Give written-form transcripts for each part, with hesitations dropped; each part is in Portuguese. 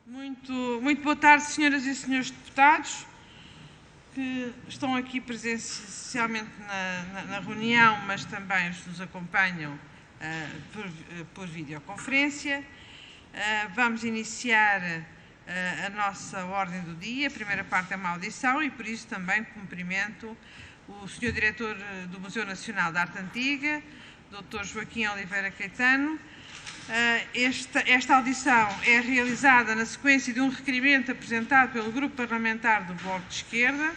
Muito boa tarde, senhoras e senhores deputados, que estão aqui presencialmente na reunião, mas também os que nos acompanham por videoconferência. Vamos iniciar a nossa ordem do dia. A primeira parte é uma audição e, por isso, também cumprimento o Sr. Diretor do Museu Nacional de Arte Antiga, Dr. Joaquim Oliveira Caetano. Esta audição é realizada na sequência de um requerimento apresentado pelo Grupo Parlamentar do Bloco de Esquerda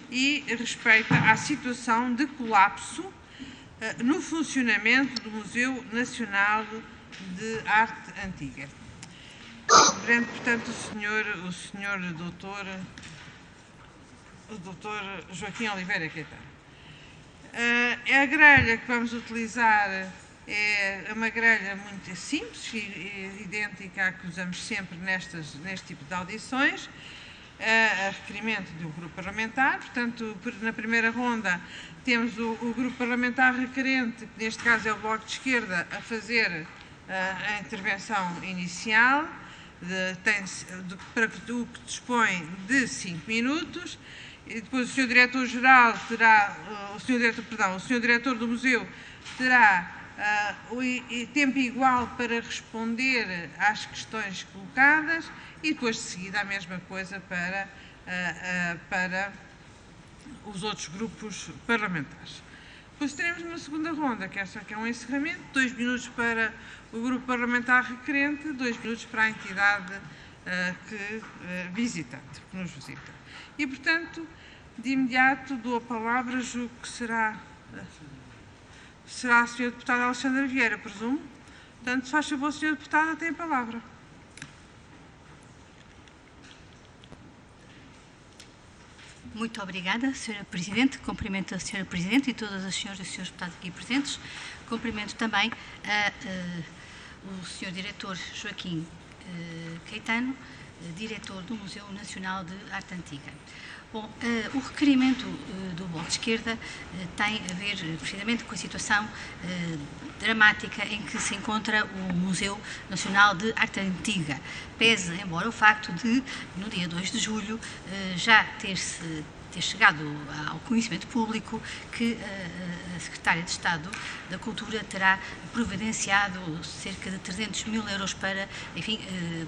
e respeita à situação de colapso no funcionamento do Museu Nacional de Arte Antiga. Cumprimento, portanto, o senhor doutor Joaquim Oliveira Caetano. A grelha que vamos utilizar é uma grelha muito simples e idêntica à que usamos sempre neste tipo de audições, a requerimento de um grupo parlamentar. Portanto, na primeira ronda temos o grupo parlamentar requerente, que neste caso é o Bloco de Esquerda, a fazer a intervenção inicial, para o que dispõe de 5 minutos. E depois o Sr. Diretor-Geral terá, o Sr. Diretor do Museu terá tempo igual para responder às questões colocadas e depois de seguida a mesma coisa para os outros grupos parlamentares. Depois teremos uma segunda ronda, que é um encerramento, 2 minutos para o grupo parlamentar requerente, 2 minutos para a entidade visitante, que nos visita. E, portanto, de imediato dou a palavra, julgo que será a Sra. Deputada Alexandra Vieira, presumo. Portanto, se faz favor, Sra. Deputada, tem a palavra. Muito obrigada, Sra. Presidente. Cumprimento a Sra. Presidente e todas as senhoras e senhores deputados aqui presentes. Cumprimento também o Sr. Diretor Joaquim Caetano, Diretor do Museu Nacional de Arte Antiga. Bom, o requerimento do Bloco de Esquerda tem a ver precisamente com a situação dramática em que se encontra o Museu Nacional de Arte Antiga, pese embora o facto de, no dia 2 de julho, já ter chegado ao conhecimento público que a Secretária de Estado da Cultura terá providenciado cerca de 300 mil euros para, enfim,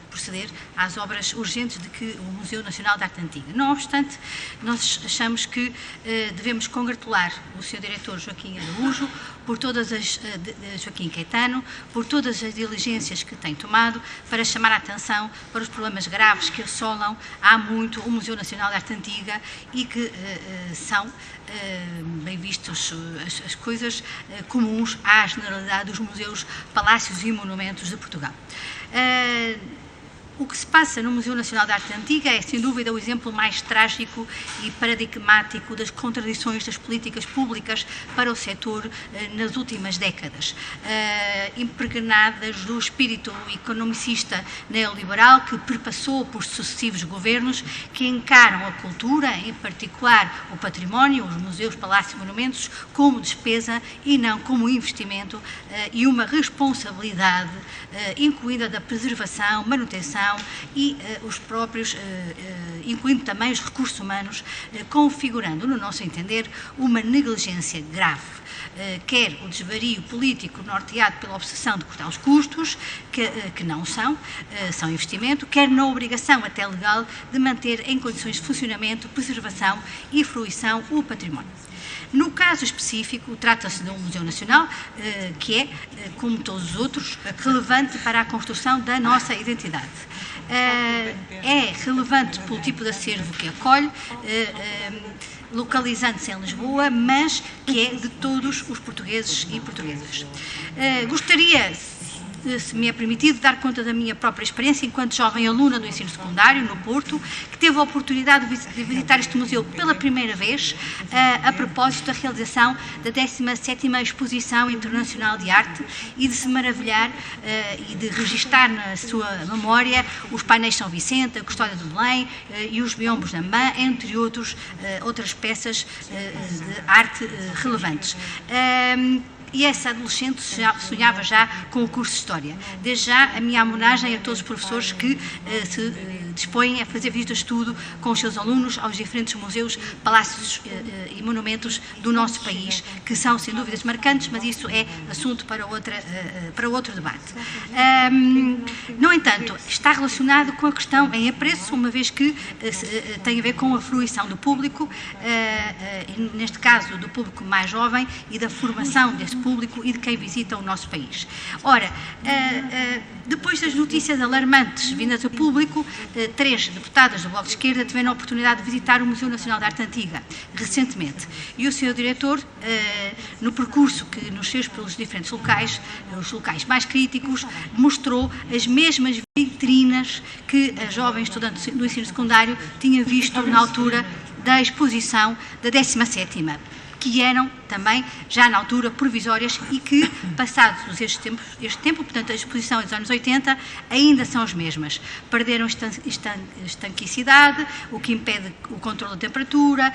proceder às obras urgentes de que o Museu Nacional de Arte Antiga. Não obstante, nós achamos que devemos congratular o Sr. Diretor Joaquim Araújo por todas Joaquim Caetano, por todas as diligências que tem tomado para chamar a atenção para os problemas graves que assolam há muito o Museu Nacional de Arte Antiga e que são, bem vistos, as coisas comuns à generalidade dos museus, palácios e monumentos de Portugal. O que se passa no Museu Nacional de Arte Antiga é, sem dúvida, o exemplo mais trágico e paradigmático das contradições das políticas públicas para o setor nas últimas décadas, impregnadas do espírito economicista neoliberal que perpassou por sucessivos governos que encaram a cultura, em particular o património, os museus, palácios e monumentos, como despesa e não como investimento e uma responsabilidade incluída da preservação, manutenção e os próprios, incluindo também os recursos humanos, configurando, no nosso entender, uma negligência grave. Quer o desvario político norteado pela obsessão de cortar os custos, que não são investimento, quer na obrigação até legal de manter em condições de funcionamento, preservação e fruição o património. No caso específico, trata-se de um Museu Nacional que é, como todos os outros, relevante para a construção da nossa identidade. É relevante pelo tipo de acervo que acolhe, localizando-se em Lisboa, mas que é de todos os portugueses e portuguesas. Gostaria, se me é permitido, dar conta da minha própria experiência enquanto jovem aluna do ensino secundário, no Porto, que teve a oportunidade de visitar este museu pela primeira vez, a propósito da realização da 17ª Exposição Internacional de Arte e de se maravilhar e de registar na sua memória os painéis São Vicente, a Custódia de Belém e os biombos de Amã, entre outras peças de arte relevantes. e essa adolescente sonhava já com o curso de História. Desde já, a minha homenagem a todos os professores que se dispõem a fazer visitas de estudo com os seus alunos aos diferentes museus, palácios e monumentos do nosso país, que são, sem dúvidas, marcantes, mas isso é assunto para outro debate. No entanto, está relacionado com a questão em apreço, uma vez que tem a ver com a fruição do público, neste caso do público mais jovem, e da formação desse público e de quem visita o nosso país. Ora, depois das notícias alarmantes vindas a público, 3 deputadas do Bloco de Esquerda tiveram a oportunidade de visitar o Museu Nacional de Arte Antiga, recentemente. E o Sr. Diretor, no percurso que nos fez pelos diferentes locais, os locais mais críticos, mostrou as mesmas vitrinas que a jovem estudante do ensino secundário tinha visto na altura da exposição da 17ª, que eram também, já na altura, provisórias e que, passados este tempo, portanto, a exposição dos anos 80, ainda são as mesmas. Perderam estanquicidade, o que impede o controle da temperatura,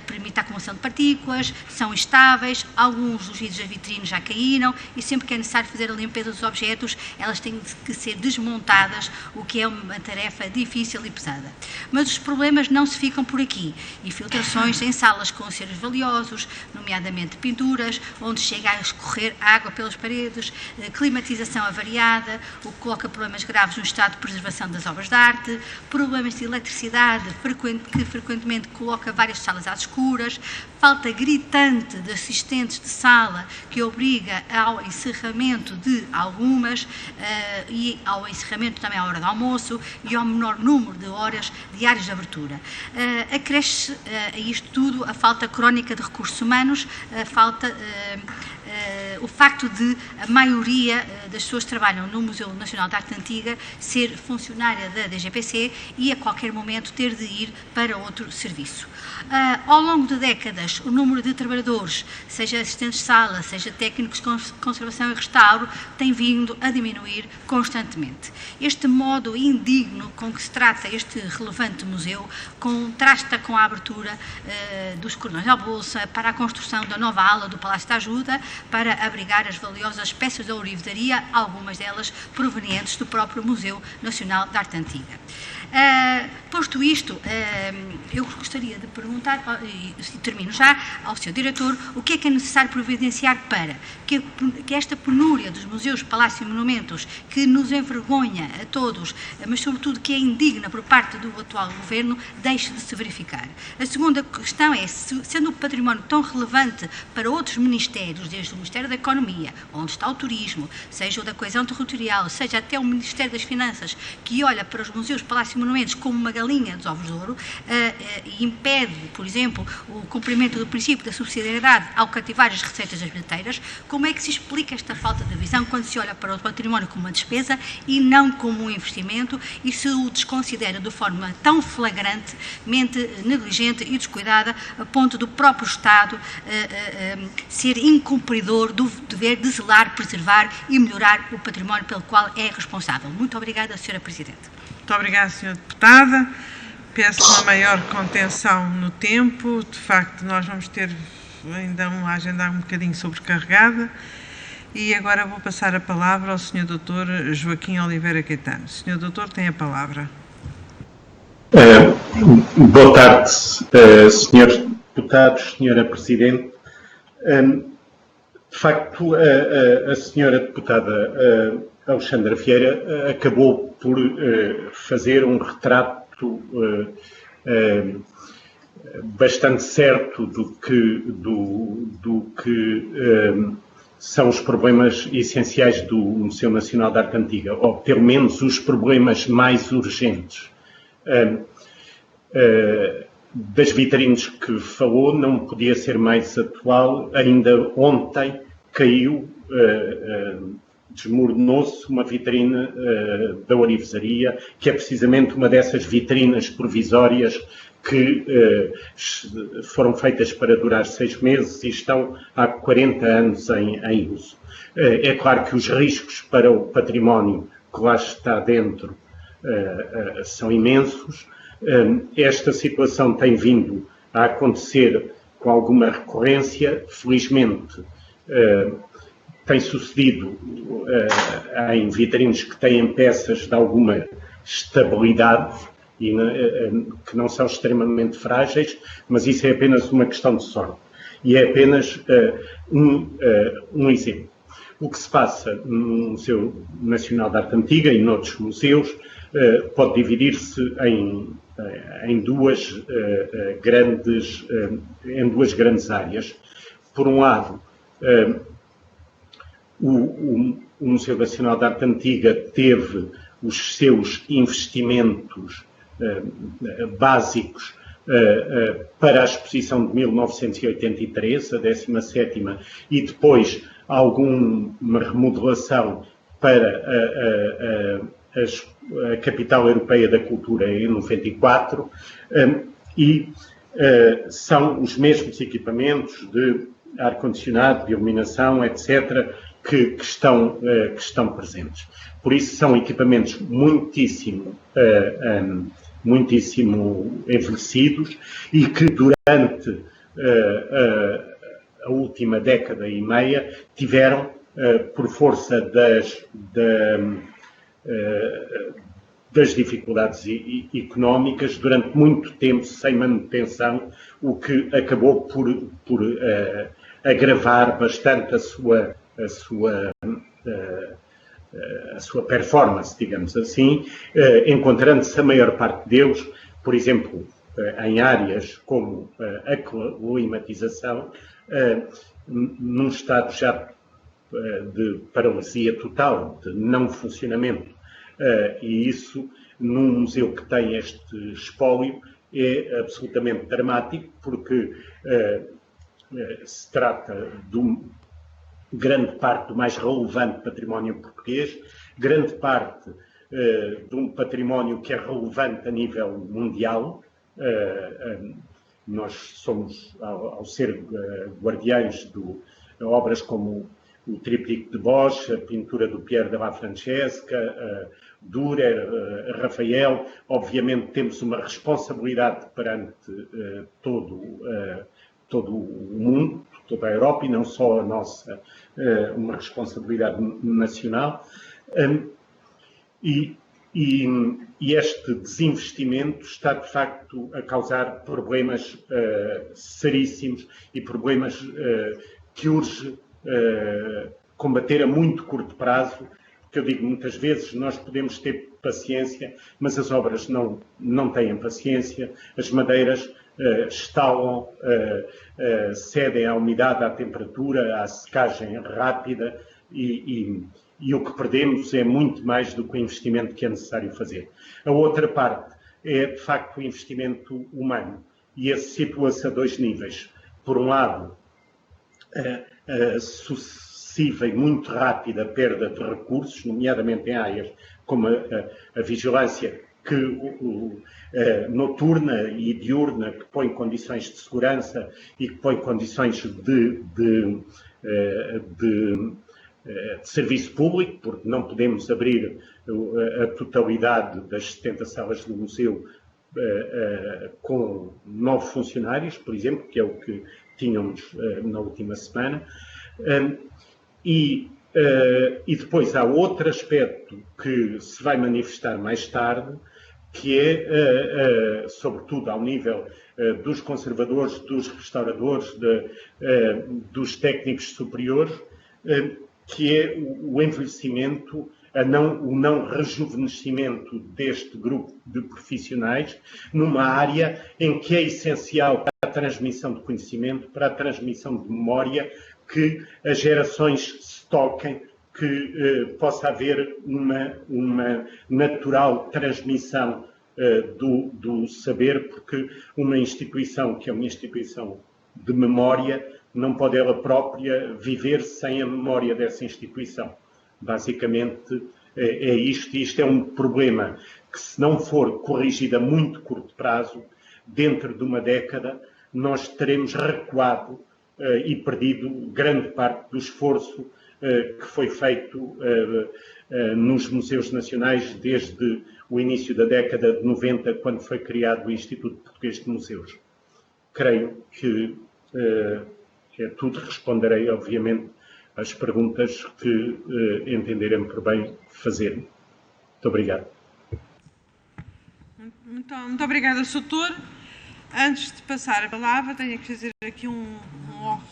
permite a acumulação de partículas, são instáveis, alguns dos vidros das vitrines já caíram e sempre que é necessário fazer a limpeza dos objetos, elas têm que ser desmontadas, o que é uma tarefa difícil e pesada. Mas os problemas não se ficam por aqui. Infiltrações em salas com aceros valiosos, nomeadamente pinturas, onde chega a escorrer água pelas paredes, climatização avariada, o que coloca problemas graves no estado de preservação das obras de arte, problemas de eletricidade, que frequentemente coloca várias salas às escuras, falta gritante de assistentes de sala, que obriga ao encerramento de algumas e ao encerramento também à hora do almoço e ao menor número de horas diárias de abertura. Acresce a isto tudo a falta crónica de recursos humanos, o facto de a maioria das pessoas que trabalham no Museu Nacional de Arte Antiga ser funcionária da DGPC e a qualquer momento ter de ir para outro serviço. Ao longo de décadas, o número de trabalhadores, seja assistentes de sala, seja técnicos de conservação e restauro, tem vindo a diminuir constantemente. Este modo indigno com que se trata este relevante museu contrasta com a abertura dos cordões à bolsa para a construção da nova ala do Palácio da Ajuda, para abrigar as valiosas peças da ourivesaria, algumas delas provenientes do próprio Museu Nacional de Arte Antiga. Posto isto, eu gostaria de perguntar, e termino já, ao Sr. Diretor, o que é necessário providenciar para que esta penúria dos museus, palácios e monumentos, que nos envergonha a todos, mas sobretudo que é indigna por parte do atual Governo, deixe de se verificar. A segunda questão é, sendo o património tão relevante para outros ministérios, desde o Ministério da Economia, onde está o turismo, seja o da coesão territorial, seja até o Ministério das Finanças, que olha para os museus, palácios e monumentos como uma galinha dos ovos de ouro, e impede, por exemplo, o cumprimento do princípio da subsidiariedade ao cativar as receitas das bilheteiras, como é que se explica esta falta de visão quando se olha para o património como uma despesa e não como um investimento, e se o desconsidera de forma tão flagrantemente negligente e descuidada, a ponto do próprio Estado ser incumpridor do dever de zelar, preservar e melhorar o património pelo qual é responsável. Muito obrigada, Sra. Presidente. Muito obrigada, Sra. Deputada. Peço uma maior contenção no tempo. De facto, nós vamos ter ainda uma agenda um bocadinho sobrecarregada. E agora vou passar a palavra ao Sr. Dr. Joaquim Oliveira Caetano. Sr. Doutor, tem a palavra. Boa tarde, senhores deputados, Sra. Presidente. De facto, a Sra. Deputada Alexandra Vieira acabou por fazer um retrato bastante certo do que são os problemas essenciais do Museu Nacional de Arte Antiga, ou pelo menos os problemas mais urgentes. Das vitrines que falou, não podia ser mais atual. Ainda ontem caiu, desmoronou-se uma vitrine da ourivesaria, que é precisamente uma dessas vitrinas provisórias que foram feitas para durar 6 meses e estão há 40 anos em uso. É claro que os riscos para o património que lá está dentro são imensos. Esta situação tem vindo a acontecer com alguma recorrência. Felizmente, tem sucedido em vitrines que têm peças de alguma estabilidade e que não são extremamente frágeis, mas isso é apenas uma questão de sorte. E é apenas um exemplo. O que se passa no Museu Nacional de Arte Antiga e noutros museus pode dividir-se em duas grandes áreas. Por um lado, o Museu Nacional de Arte Antiga teve os seus investimentos básicos para a exposição de 1983, a 17ª, e depois alguma remodelação para a Capital Europeia da Cultura em 94, e são os mesmos equipamentos de ar-condicionado, de iluminação, etc., que estão presentes. Por isso são equipamentos muitíssimo envelhecidos e que durante a última década e meia tiveram, por força das dificuldades económicas, durante muito tempo sem manutenção, o que acabou por agravar bastante a sua performance, digamos assim, encontrando-se a maior parte deles, por exemplo, em áreas como a climatização, num estado já de paralisia total, de não funcionamento. E isso, num museu que tem este espólio, é absolutamente dramático, porque se trata de grande parte do mais relevante património português, grande parte de um património que é relevante a nível mundial. Nós somos, ao ser guardiães de obras como o Tríptico de Bosch, a pintura do Pier della Francesca, Dürer, Rafael, obviamente temos uma responsabilidade perante todo o mundo, toda a Europa, e não só a nossa, uma responsabilidade nacional. E este desinvestimento está, de facto, a causar problemas seríssimos e problemas que urge combater a muito curto prazo, porque eu digo muitas vezes, nós podemos ter paciência, mas as obras não têm paciência, as madeiras estalam, cedem à umidade, à temperatura, à secagem rápida, e o que perdemos é muito mais do que o investimento que é necessário fazer. A outra parte é, de facto, o investimento humano, e esse situa-se a dois níveis. Por um lado, a sucessiva e muito rápida perda de recursos, nomeadamente em áreas como a vigilância noturna e diurna, que põe condições de segurança e que põe condições de serviço público, porque não podemos abrir a totalidade das 70 salas do museu com 9 funcionários, por exemplo, que é o que tínhamos na última semana. E depois há outro aspecto que se vai manifestar mais tarde, que é, sobretudo ao nível dos conservadores, dos restauradores, dos técnicos superiores, que é o envelhecimento, o não rejuvenescimento deste grupo de profissionais numa área em que é essencial para a transmissão de conhecimento, para a transmissão de memória, que as gerações se toquem, que possa haver uma natural transmissão do saber, porque uma instituição que é uma instituição de memória não pode ela própria viver sem a memória dessa instituição. Basicamente é isto, e isto é um problema que, se não for corrigido a muito curto prazo, dentro de uma década, nós teremos recuado e perdido grande parte do esforço que foi feito nos museus nacionais desde o início da década de 90, quando foi criado o Instituto Português de Museus. Creio que é tudo. Responderei, obviamente, às perguntas que entenderem por bem fazer. Muito obrigado. Muito obrigada, Sr. Doutor. Antes de passar a palavra, tenho que fazer aqui um off.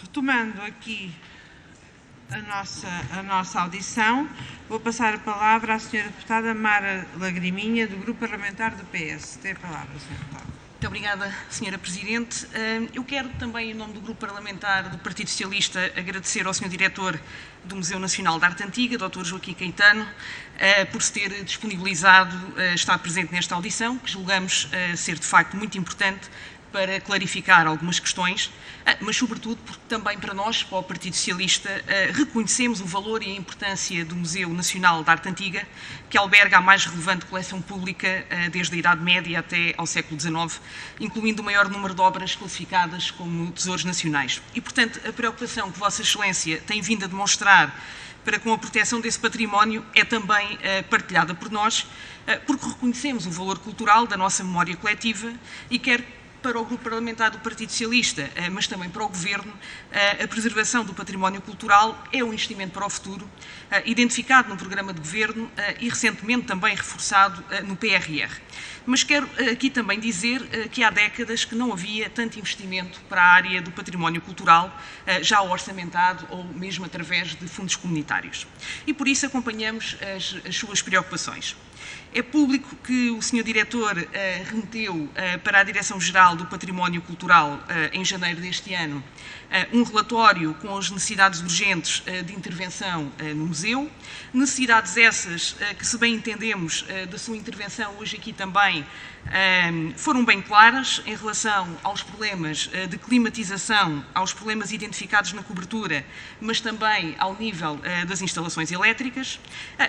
Retomando aqui a nossa audição, vou passar a palavra à Sra. Deputada Mara Lagriminha, do Grupo Parlamentar do PS. Tem a palavra, Sra. Deputada. Muito obrigada, Sra. Presidente. Eu quero também, em nome do Grupo Parlamentar do Partido Socialista, agradecer ao Sr. Diretor do Museu Nacional de Arte Antiga, Dr. Joaquim Caetano, por se ter disponibilizado estar presente nesta audição, que julgamos ser, de facto, muito importante para clarificar algumas questões, mas sobretudo porque também para nós, para o Partido Socialista, reconhecemos o valor e a importância do Museu Nacional de Arte Antiga, que alberga a mais relevante coleção pública desde a Idade Média até ao século XIX, incluindo o maior número de obras classificadas como tesouros nacionais. E, portanto, a preocupação que Vossa Excelência tem vindo a demonstrar para com a proteção desse património é também partilhada por nós, porque reconhecemos o valor cultural da nossa memória coletiva e quer para o Grupo Parlamentar do Partido Socialista, mas também para o Governo, a preservação do património cultural é um investimento para o futuro, identificado no Programa de Governo e recentemente também reforçado no PRR. Mas quero aqui também dizer que há décadas que não havia tanto investimento para a área do património cultural, já orçamentado ou mesmo através de fundos comunitários. E por isso acompanhamos as suas preocupações. É público que o Sr. Diretor remeteu para a Direção-Geral do Património Cultural, em janeiro deste ano, um relatório com as necessidades urgentes de intervenção no museu, necessidades essas que, se bem entendemos da sua intervenção hoje aqui também, foram bem claras em relação aos problemas de climatização, aos problemas identificados na cobertura, mas também ao nível das instalações elétricas,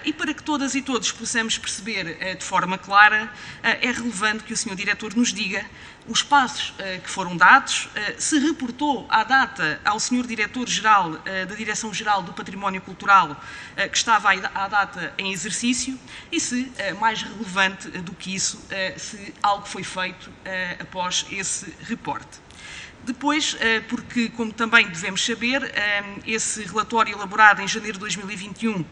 e para que todas e todos possamos perceber de forma clara, é relevante que o Sr. Diretor nos diga os passos que foram dados, se reportou à data ao Sr. Diretor-Geral da Direção-Geral do Património Cultural, que estava à data em exercício, e se, mais relevante do que isso, se algo foi feito após esse reporte. Depois, porque, como também devemos saber, esse relatório elaborado em janeiro de 2021,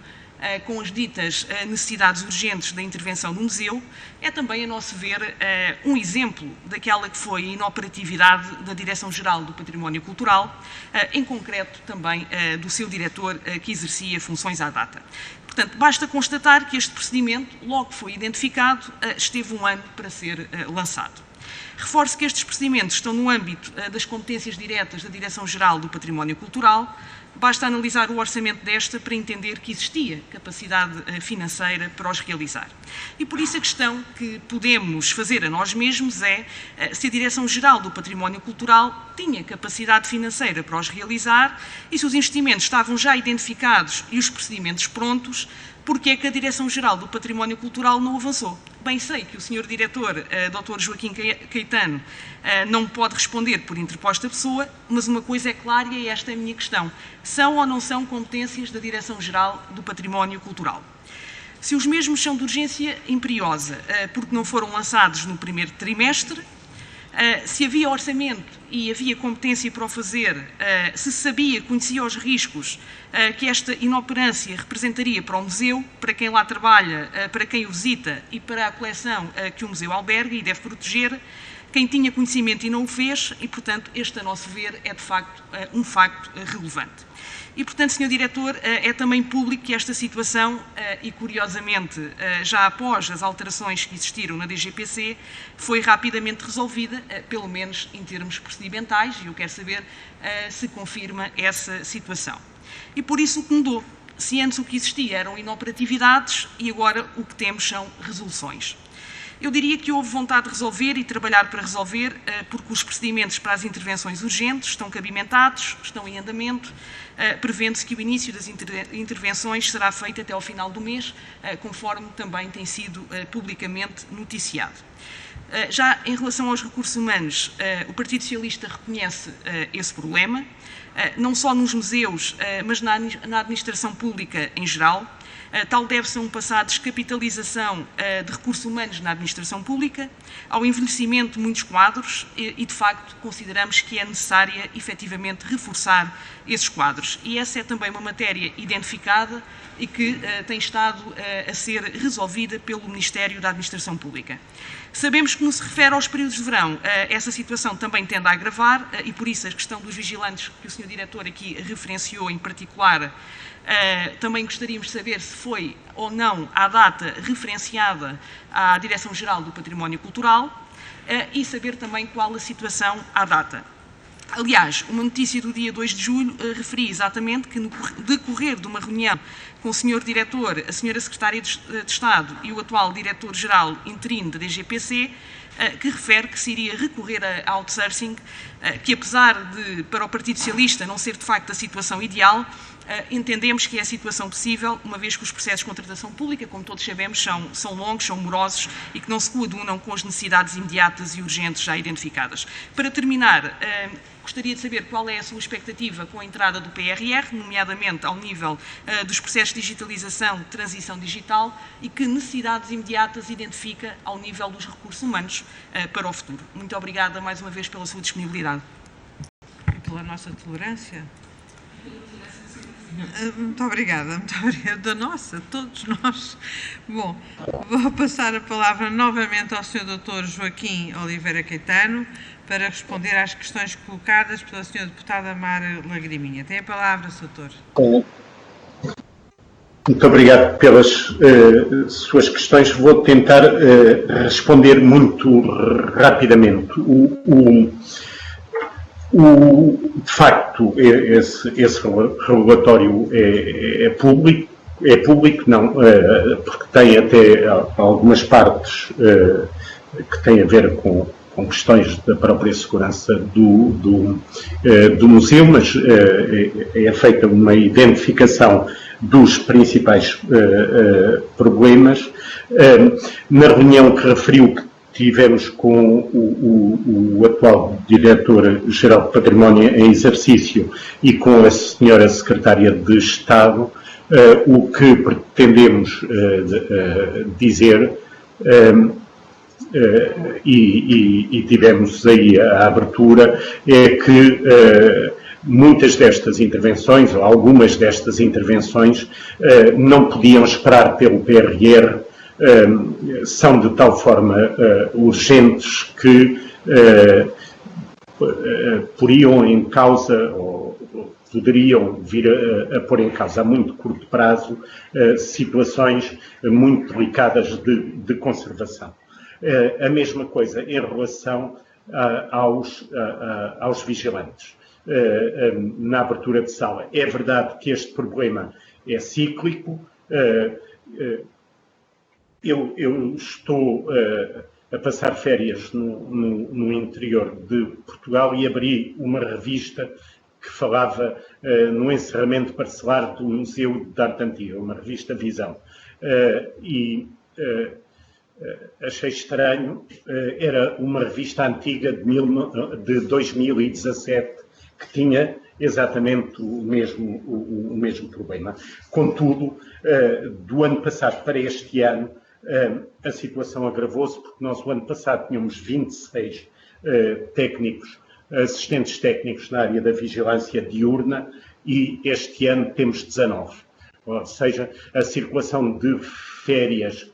com as ditas necessidades urgentes da intervenção no museu, é também, a nosso ver, um exemplo daquela que foi a inoperatividade da Direção-Geral do Património Cultural, em concreto também do seu diretor que exercia funções à data. Portanto, basta constatar que este procedimento, logo que foi identificado, esteve um ano para ser lançado. Reforço que estes procedimentos estão no âmbito das competências diretas da Direção-Geral do Património Cultural. Basta analisar o orçamento desta para entender que existia capacidade financeira para os realizar. E por isso a questão que podemos fazer a nós mesmos é se a Direção-Geral do Património Cultural tinha capacidade financeira para os realizar e se os investimentos estavam já identificados e os procedimentos prontos, porque é que a Direção-Geral do Património Cultural não avançou. Bem sei que o Sr. Diretor, Dr. Joaquim Caetano, não pode responder por interposta pessoa, mas uma coisa é clara e esta é a minha questão. São ou não são competências da Direção-Geral do Património Cultural? Se os mesmos são de urgência imperiosa, porque não foram lançados no primeiro trimestre, se havia orçamento e havia competência para o fazer, se sabia, conhecia os riscos que esta inoperância representaria para o museu, para quem lá trabalha, para quem o visita e para a coleção que o museu alberga e deve proteger, quem tinha conhecimento e não o fez, e, portanto, este, a nosso ver, é de facto um facto relevante. E, portanto, Sr. Diretor, é também público que esta situação, e curiosamente, já após as alterações que existiram na DGPC, foi rapidamente resolvida, pelo menos em termos procedimentais, e eu quero saber se confirma essa situação. E por isso o que mudou. se antes o que existia eram inoperatividades e agora o que temos são resoluções. Eu diria que houve vontade de resolver e trabalhar para resolver, porque os procedimentos para as intervenções urgentes estão cabimentados, estão em andamento, prevendo-se que o início das intervenções será feito até ao final do mês, conforme também tem sido publicamente noticiado. Já em relação aos recursos humanos, o Partido Socialista reconhece esse problema, não só nos museus, mas na administração pública em geral. Tal deve-se a um passado de descapitalização de recursos humanos na administração pública, ao envelhecimento de muitos quadros e, de facto, consideramos que é necessária, efetivamente, reforçar esses quadros. E essa é também uma matéria identificada e que tem estado a ser resolvida pelo Ministério da Administração Pública. Sabemos que, no que se refere aos períodos de verão, essa situação também tende a agravar e, por isso, a questão dos vigilantes que o Sr. Diretor aqui referenciou em particular, também gostaríamos de saber se foi ou não à data referenciada à Direção-Geral do Património Cultural e saber também qual a situação à data. Aliás, uma notícia do dia 2 de julho referia exatamente que no decorrer de uma reunião com o Sr. Diretor, a Sra. Secretária de Estado e o atual Diretor-Geral interino da DGPC, que refere que se iria recorrer a outsourcing, que apesar de, para o Partido Socialista, não ser de facto a situação ideal, entendemos que é a situação possível, uma vez que os processos de contratação pública, como todos sabemos, são longos, são morosos e que não se coadunam com as necessidades imediatas e urgentes já identificadas. Para terminar, gostaria de saber qual é a sua expectativa com a entrada do PRR, nomeadamente ao nível dos processos de digitalização, de transição digital, e que necessidades imediatas identifica ao nível dos recursos humanos para o futuro. Muito obrigada mais uma vez pela sua disponibilidade. E pela nossa tolerância. Muito obrigada da nossa, todos nós. Bom, vou passar a palavra novamente ao Sr. Dr. Joaquim Oliveira Caetano para responder às questões colocadas pela Sra. Deputada Mara Lagriminha. Tem a palavra, Sr. Doutor. Muito obrigado pelas suas questões. Vou tentar responder muito rapidamente. De facto, esse relatório é público, não, porque tem até algumas partes que têm a ver com questões da própria segurança do museu, mas é feita uma identificação dos principais problemas. Na reunião que referiu que tivemos com o atual Diretor-Geral de Património em exercício e com a Sra. Secretária de Estado, o que pretendemos dizer, e tivemos aí a abertura, é que muitas destas intervenções, ou algumas destas intervenções, não podiam esperar pelo PRR, são de tal forma urgentes que poriam em causa, ou poderiam vir a pôr em causa a muito curto prazo, situações muito delicadas de conservação. A mesma coisa em relação aos vigilantes. Na abertura de sala, é verdade que este problema é cíclico. Eu estou a passar férias no interior de Portugal e abri uma revista que falava no encerramento parcelar do Museu de Arte Antiga, uma revista Visão. Achei estranho, era uma revista antiga de 2017 que tinha exatamente o mesmo problema. Contudo, do ano passado para este ano, a situação agravou-se, porque nós, o ano passado, tínhamos 26 assistentes técnicos na área da vigilância diurna e este ano temos 19. Ou seja, a circulação de férias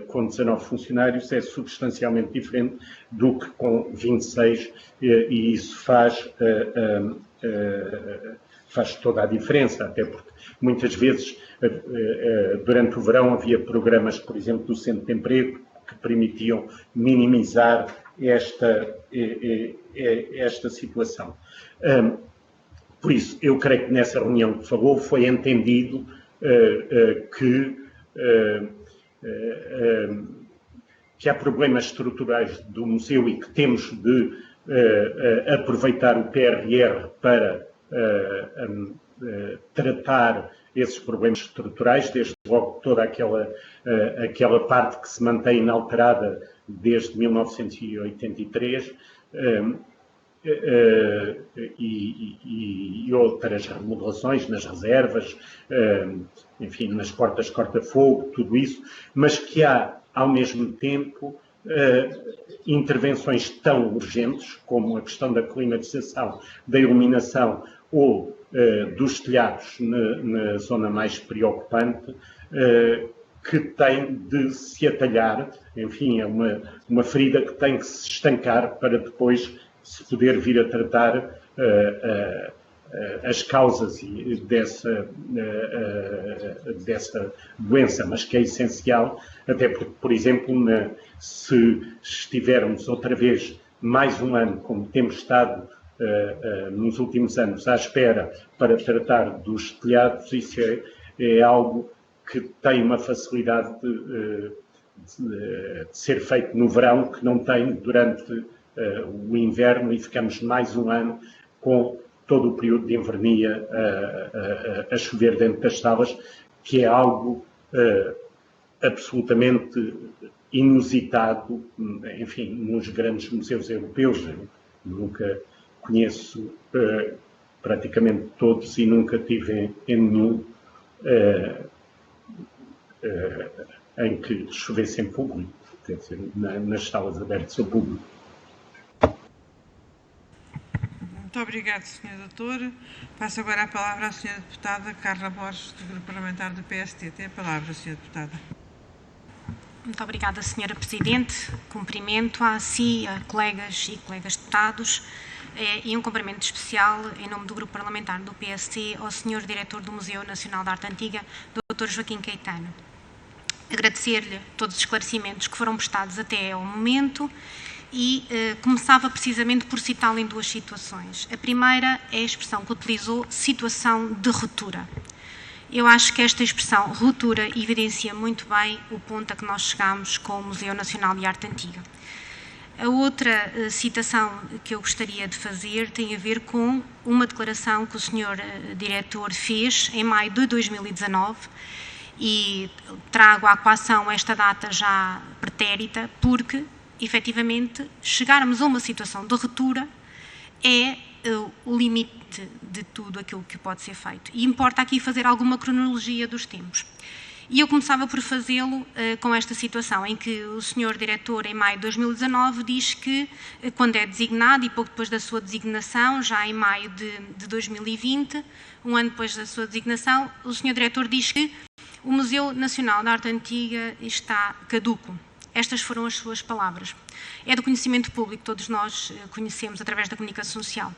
com 19 funcionários é substancialmente diferente do que com 26 e isso faz toda a diferença, até porque muitas vezes durante o verão havia programas, por exemplo, do Centro de Emprego que permitiam minimizar esta situação. Por isso, eu creio que nessa reunião que falou foi entendido que há problemas estruturais do museu e que temos de aproveitar o PRR para tratar esses problemas estruturais, desde logo toda aquela parte que se mantém inalterada desde 1983, e outras remodelações nas reservas, enfim, nas portas corta-fogo, tudo isso, mas que há, ao mesmo tempo, intervenções tão urgentes como a questão da climatização, da iluminação ou dos telhados na zona mais preocupante, que tem de se atalhar, enfim, é uma ferida que tem que se estancar para depois se poder vir a tratar as causas dessa doença, mas que é essencial, até porque, por exemplo, se estivermos outra vez mais um ano, como temos estado nos últimos anos, à espera para tratar dos telhados, isso é algo que tem uma facilidade de ser feito no verão, que não tem durante o inverno, e ficamos mais um ano com todo o período de invernia a chover dentro das salas, que é algo absolutamente inusitado, enfim, nos grandes museus europeus. Eu nunca conheço praticamente todos e nunca tive em nenhum em que chovesse em público, quer dizer, nas salas abertas ao público. Muito obrigado, Sr. Doutor. Passo agora a palavra à Sra. Deputada Carla Borges, do Grupo Parlamentar do PST. Tem a palavra, Sra. Deputada. Muito obrigada, Sra. Presidente. Cumprimento a si, a colegas e colegas deputados, e um cumprimento especial, em nome do Grupo Parlamentar do PST, ao Sr. Diretor do Museu Nacional de Arte Antiga, Dr. Joaquim Caetano. Agradecer-lhe todos os esclarecimentos que foram prestados até ao momento e começava precisamente por citá-lo em duas situações. A primeira é a expressão que utilizou, situação de ruptura. Eu acho que esta expressão, ruptura, evidencia muito bem o ponto a que nós chegamos com o Museu Nacional de Arte Antiga. A outra citação que eu gostaria de fazer tem a ver com uma declaração que o Sr. Diretor fez em maio de 2019, e trago à coação esta data já pretérita, porque efetivamente, chegarmos a uma situação de ruptura é o limite de tudo aquilo que pode ser feito. E importa aqui fazer alguma cronologia dos tempos. E eu começava por fazê-lo com esta situação, em que o Sr. Diretor, em maio de 2019, diz que, quando é designado, e pouco depois da sua designação, já em maio de 2020, um ano depois da sua designação, o Sr. Diretor diz que o Museu Nacional de Arte Antiga está caduco. Estas foram as suas palavras. É do conhecimento público, todos nós conhecemos através da comunicação social.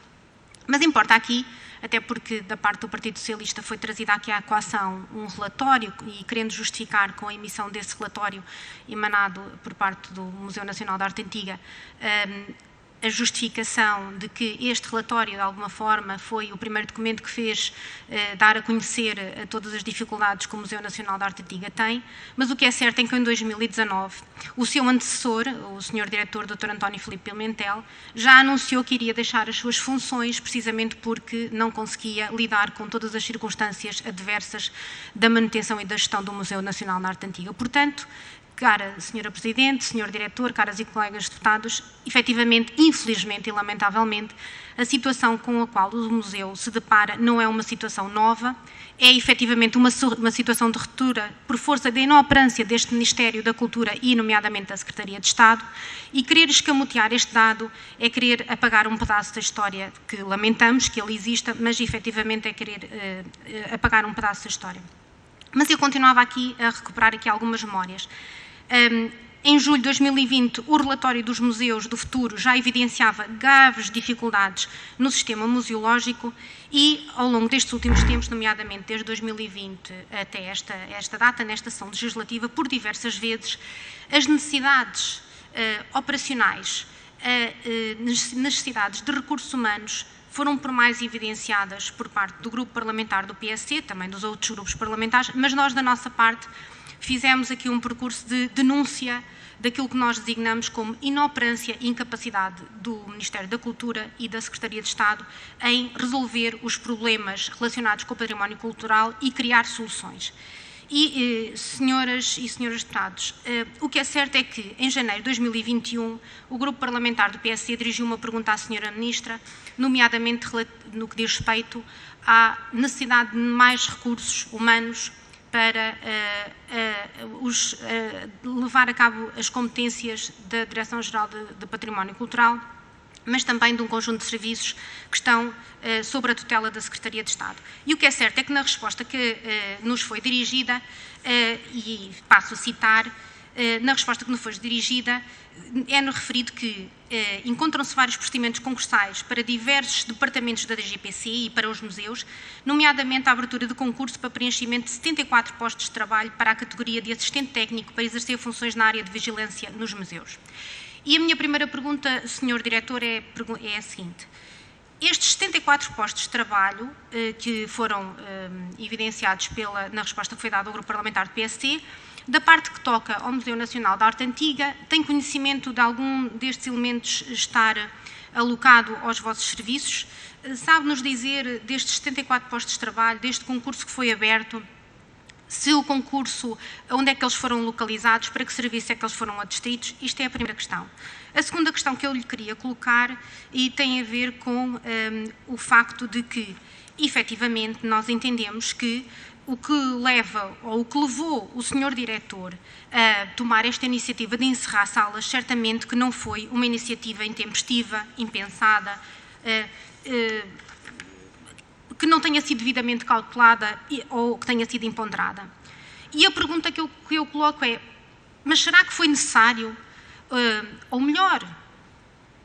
Mas importa aqui, até porque da parte do Partido Socialista foi trazida aqui à coação um relatório, e querendo justificar com a emissão desse relatório emanado por parte do Museu Nacional de Arte Antiga, a justificação de que este relatório, de alguma forma, foi o primeiro documento que fez dar a conhecer a todas as dificuldades que o Museu Nacional de Arte Antiga tem, mas o que é certo é que em 2019 o seu antecessor, o Sr. Diretor Dr. António Filipe Pimentel, já anunciou que iria deixar as suas funções precisamente porque não conseguia lidar com todas as circunstâncias adversas da manutenção e da gestão do Museu Nacional de Arte Antiga. Portanto, cara Sra. Presidente, Sr. Diretor, caras e colegas deputados, efetivamente, infelizmente e lamentavelmente, a situação com a qual o museu se depara não é uma situação nova, é efetivamente uma situação de ruptura por força da inoperância deste Ministério da Cultura e, nomeadamente, da Secretaria de Estado, e querer escamotear este dado é querer apagar um pedaço da história que lamentamos que ele exista, mas efetivamente é querer apagar um pedaço da história. Mas eu continuava aqui a recuperar aqui algumas memórias. Em julho de 2020, o relatório dos museus do futuro já evidenciava graves dificuldades no sistema museológico e, ao longo destes últimos tempos, nomeadamente desde 2020 até esta data, nesta sessão legislativa, por diversas vezes, as necessidades operacionais, necessidades de recursos humanos foram por mais evidenciadas por parte do grupo parlamentar do PSD, também dos outros grupos parlamentares, mas nós, da nossa parte, fizemos aqui um percurso de denúncia daquilo que nós designamos como inoperância e incapacidade do Ministério da Cultura e da Secretaria de Estado em resolver os problemas relacionados com o património cultural e criar soluções. E, senhoras e senhores deputados, o que é certo é que, em janeiro de 2021, o grupo parlamentar do PSD dirigiu uma pergunta à senhora Ministra, nomeadamente no que diz respeito à necessidade de mais recursos humanos para levar a cabo as competências da Direção-Geral de Património Cultural, mas também de um conjunto de serviços que estão sob a tutela da Secretaria de Estado. E o que é certo é que na resposta que nos foi dirigida, e passo a citar, na resposta que nos foi dirigida, é-nos referido que encontram-se vários procedimentos concursais para diversos departamentos da DGPC e para os museus, nomeadamente a abertura de concurso para preenchimento de 74 postos de trabalho para a categoria de assistente técnico para exercer funções na área de vigilância nos museus. E a minha primeira pergunta, Sr. Diretor, é a seguinte. Estes 74 postos de trabalho que foram evidenciados na resposta que foi dada ao Grupo Parlamentar do PSD, da parte que toca ao Museu Nacional da Arte Antiga, tem conhecimento de algum destes elementos estar alocado aos vossos serviços? Sabe-nos dizer destes 74 postos de trabalho, deste concurso que foi aberto, se o concurso, onde é que eles foram localizados, para que serviço é que eles foram adstritos? Isto é a primeira questão. A segunda questão que eu lhe queria colocar e tem a ver com o facto de que, efetivamente, nós entendemos que o que leva, ou o que levou o Sr. Diretor a tomar esta iniciativa de encerrar salas, certamente que não foi uma iniciativa intempestiva, impensada, que não tenha sido devidamente cautelada ou que tenha sido imponderada. E a pergunta que eu coloco é, mas será que foi necessário, ou melhor,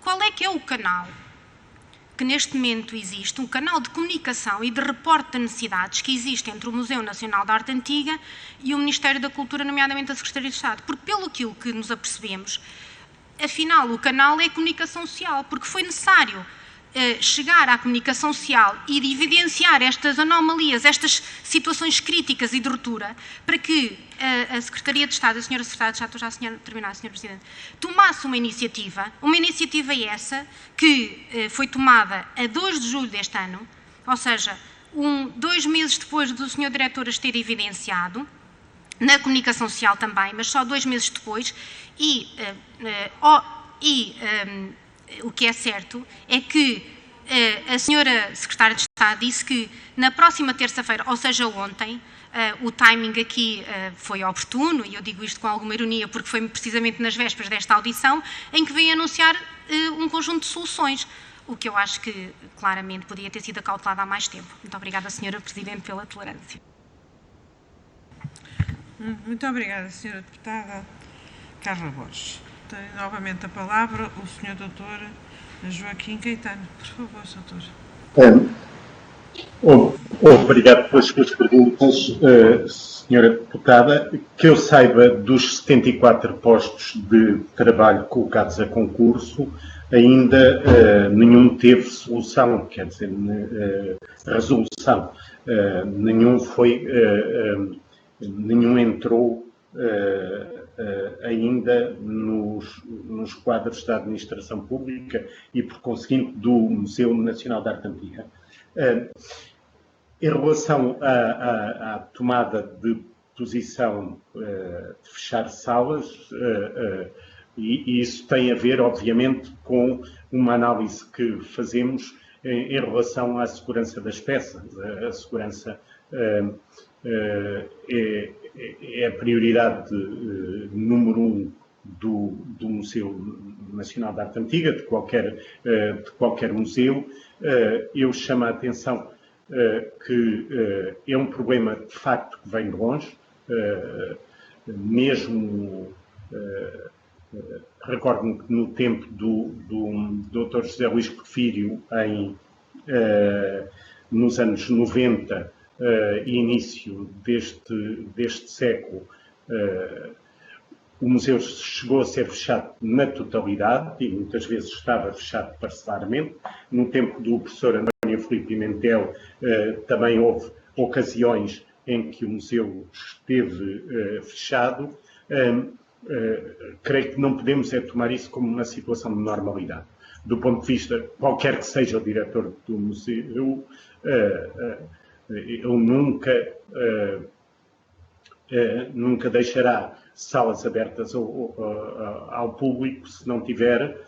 qual é que é o canal que neste momento existe, um canal de comunicação e de reporte de necessidades que existe entre o Museu Nacional da Arte Antiga e o Ministério da Cultura, nomeadamente a Secretaria de Estado? Porque pelo que nos apercebemos, afinal o canal é a comunicação social, porque foi necessário chegar à comunicação social e de evidenciar estas anomalias, estas situações críticas e de ruptura, para que a Secretaria de Estado, a Sra. Secretária de Estado, estou já a terminar, Sr. Presidente, tomasse uma iniciativa essa que foi tomada a 2 de julho deste ano, ou seja, 2 meses depois do Sr. Diretor as ter evidenciado, na comunicação social também, mas só 2 meses depois, o que é certo é que a senhora Secretária de Estado disse que na próxima terça-feira, ou seja, ontem, o timing aqui foi oportuno, e eu digo isto com alguma ironia porque foi precisamente nas vésperas desta audição, em que veio anunciar um conjunto de soluções, o que eu acho que claramente podia ter sido acautelado há mais tempo. Muito obrigada, Sra. Presidente, pela tolerância. Muito obrigada, Sra. Deputada Carla Borges. Tem novamente a palavra o Sr. Dr. Joaquim Caetano. Por favor, Dr. Obrigado pelas suas perguntas, Sra. Deputada. Que eu saiba, dos 74 postos de trabalho colocados a concurso, ainda nenhum teve solução, quer dizer, resolução. Nenhum entrou ainda nos quadros da administração pública e, por conseguinte, do Museu Nacional da Arte Antiga. Em relação à tomada de posição de fechar salas, e isso tem a ver, obviamente, com uma análise que fazemos em relação à segurança das peças. A segurança é a prioridade número 1 do Museu Nacional da Arte Antiga, de qualquer museu. Eu chamo a atenção que é um problema, de facto, que vem de longe. Recordo-me que no tempo do Dr. José Luís Porfírio, nos anos 90 e início deste século, O museu chegou a ser fechado na totalidade e muitas vezes estava fechado parcelarmente. No tempo do professor António Filipe Pimentel também houve ocasiões em que o museu esteve fechado. Creio que não podemos tomar isso como uma situação de normalidade. Do ponto de vista, qualquer que seja o diretor do museu, ele nunca deixará salas abertas ao público se não tiver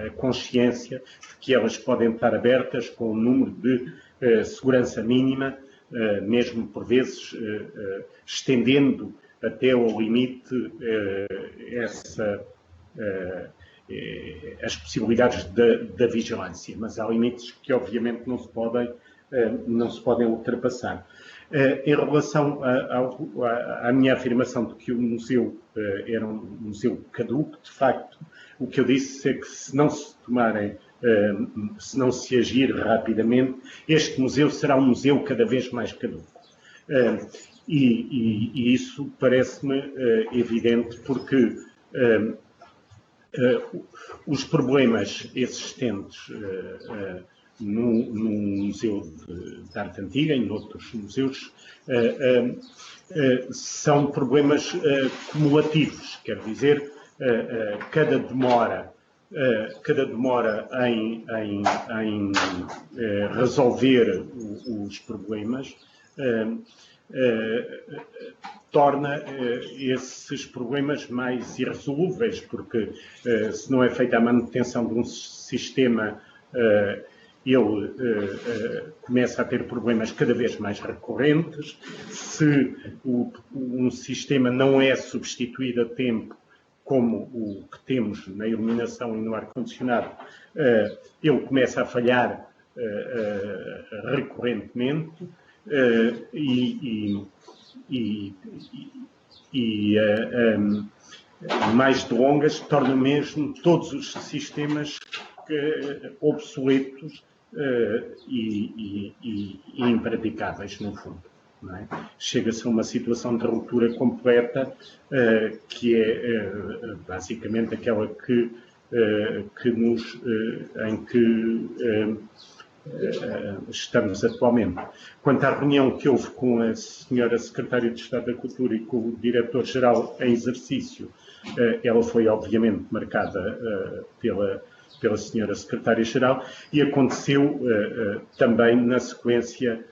a consciência de que elas podem estar abertas com um número de segurança mínima, mesmo por vezes estendendo até ao limite as possibilidades da vigilância, mas há limites que obviamente não se podem ultrapassar. Em relação à minha afirmação de que o museu era um museu caduco, de facto, o que eu disse é que se não se agir rapidamente, este museu será um museu cada vez mais caduco. E isso parece-me evidente porque os problemas existentes no Museu de Arte Antiga e em outros museus são problemas cumulativos, quer dizer, cada demora em resolver os problemas torna esses problemas mais irresolúveis, porque se não é feita a manutenção de um sistema, ele começa a ter problemas cada vez mais recorrentes. Se um sistema não é substituído a tempo, como o que temos na iluminação e no ar-condicionado, ele começa a falhar recorrentemente mais de longas, torna mesmo todos os sistemas obsoletos e impraticáveis, no fundo. Não é? Chega-se a uma situação de ruptura completa, que é basicamente aquela em que estamos atualmente. Quanto à reunião que houve com a senhora Secretária de Estado da Cultura e com o Diretor-Geral em exercício, ela foi obviamente marcada pela senhora Secretária-Geral e aconteceu também na sequência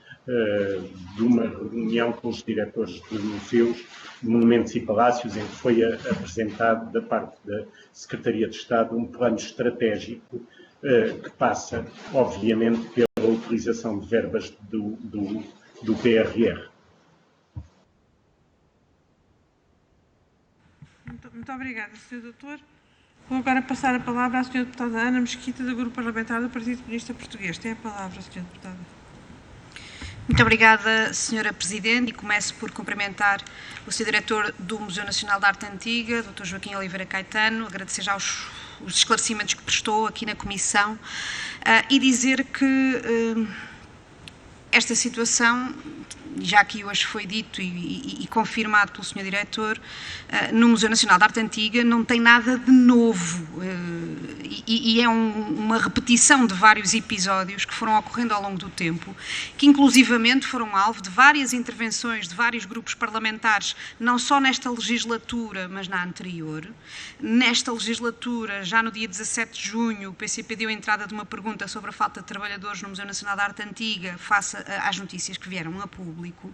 de uma reunião com os diretores de museus, monumentos e palácios, em que foi apresentado da parte da Secretaria de Estado um plano estratégico que passa, obviamente, pela utilização de verbas do PRR. Muito obrigada, Sr. Doutor. Vou agora passar a palavra à Sra. Deputada Ana Mesquita, do Grupo Parlamentar do Partido Comunista Português. Tem a palavra, Sra. Deputada. Muito obrigada, Sra. Presidente, e começo por cumprimentar o Sr. Diretor do Museu Nacional de Arte Antiga, Dr. Joaquim Oliveira Caetano, agradecer já os esclarecimentos que prestou aqui na Comissão e dizer que esta situação, já que hoje foi dito e confirmado pelo Sr. Diretor, no Museu Nacional de Arte Antiga não tem nada de novo e é uma repetição de vários episódios que foram ocorrendo ao longo do tempo, que inclusivamente foram alvo de várias intervenções de vários grupos parlamentares, não só nesta legislatura, mas na anterior. Nesta legislatura, já no dia 17 de junho, o PCP deu entrada de uma pergunta sobre a falta de trabalhadores no Museu Nacional de Arte Antiga, face às notícias que vieram a público,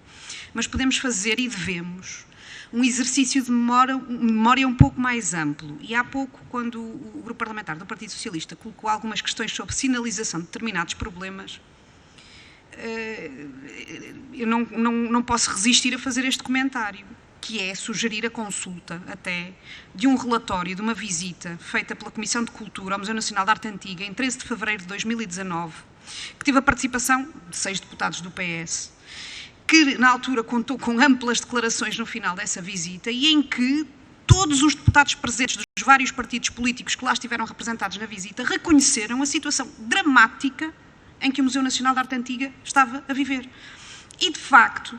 mas podemos fazer e devemos um exercício de memória um pouco mais amplo. E há pouco, quando o Grupo Parlamentar do Partido Socialista colocou algumas questões sobre sinalização de determinados problemas, eu não posso resistir a fazer este comentário, que é sugerir a consulta até de um relatório de uma visita feita pela Comissão de Cultura ao Museu Nacional de Arte Antiga em 13 de fevereiro de 2019, que teve a participação de 6 deputados do PS, que na altura contou com amplas declarações no final dessa visita e em que todos os deputados presentes dos vários partidos políticos que lá estiveram representados na visita reconheceram a situação dramática em que o Museu Nacional de Arte Antiga estava a viver. E, de facto,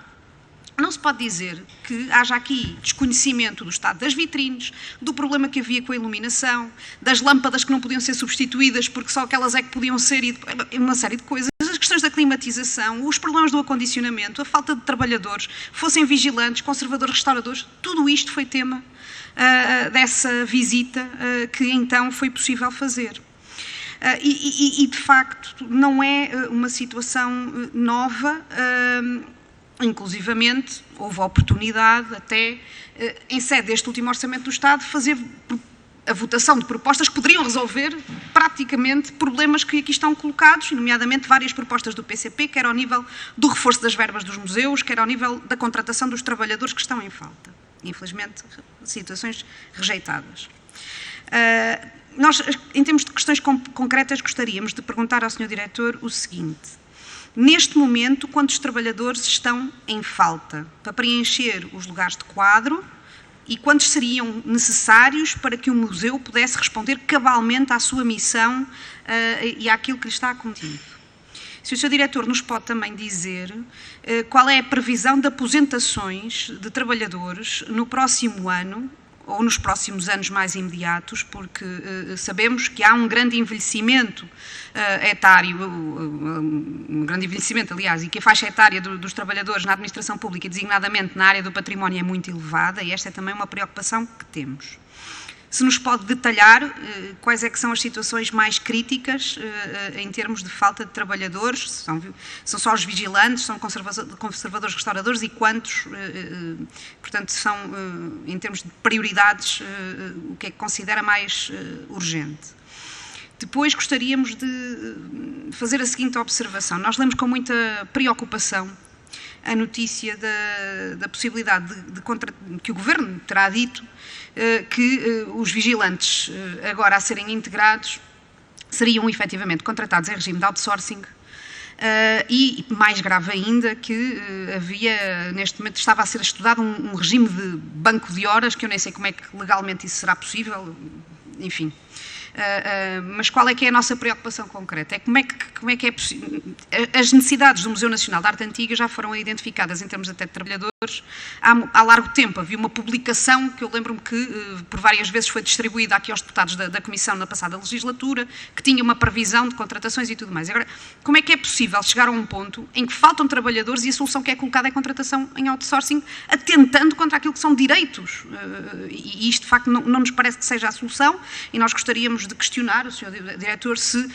Não se pode dizer que haja aqui desconhecimento do estado das vitrines, do problema que havia com a iluminação, das lâmpadas que não podiam ser substituídas porque só aquelas é que podiam ser, e uma série de coisas, as questões da climatização, os problemas do acondicionamento, a falta de trabalhadores, fossem vigilantes, conservadores, restauradores, tudo isto foi tema dessa visita que então foi possível fazer. E de facto não é uma situação nova. Inclusivamente, houve a oportunidade até, em sede deste último Orçamento do Estado, fazer a votação de propostas que poderiam resolver praticamente problemas que aqui estão colocados, nomeadamente várias propostas do PCP, quer ao nível do reforço das verbas dos museus, quer ao nível da contratação dos trabalhadores que estão em falta. Infelizmente, situações rejeitadas. Nós, em termos de questões concretas, gostaríamos de perguntar ao Sr. Diretor o seguinte: neste momento, quantos trabalhadores estão em falta para preencher os lugares de quadro e quantos seriam necessários para que o museu pudesse responder cabalmente à sua missão e àquilo que lhe está acometido? Se o Sr. Diretor nos pode também dizer qual é a previsão de aposentações de trabalhadores no próximo ano, ou nos próximos anos mais imediatos, porque sabemos que há um grande envelhecimento etário, aliás, e que a faixa etária dos trabalhadores na administração pública, designadamente na área do património, é muito elevada, e esta é também uma preocupação que temos. Se nos pode detalhar quais é que são as situações mais críticas em termos de falta de trabalhadores, são só os vigilantes, são conservadores, restauradores, e quantos, portanto, são, em termos de prioridades, o que é que considera mais urgente. Depois gostaríamos de fazer a seguinte observação. Nós lemos com muita preocupação a notícia da possibilidade que o Governo terá dito que os vigilantes agora a serem integrados seriam efetivamente contratados em regime de outsourcing e, mais grave ainda, que havia, neste momento, estava a ser estudado um regime de banco de horas, que eu nem sei como é que legalmente isso será possível, enfim. Mas qual é que é a nossa preocupação concreta? É como é que é possível. As necessidades do Museu Nacional de Arte Antiga já foram identificadas em termos até de trabalhadores há largo tempo. Havia uma publicação que eu lembro-me que por várias vezes foi distribuída aqui aos deputados da Comissão na passada legislatura, que tinha uma previsão de contratações e tudo mais. Agora, como é que é possível chegar a um ponto em que faltam trabalhadores e a solução que é colocada é a contratação em outsourcing, atentando contra aquilo que são direitos? E isto, de facto, não nos parece que seja a solução, e nós gostaríamos de questionar o Sr. Diretor se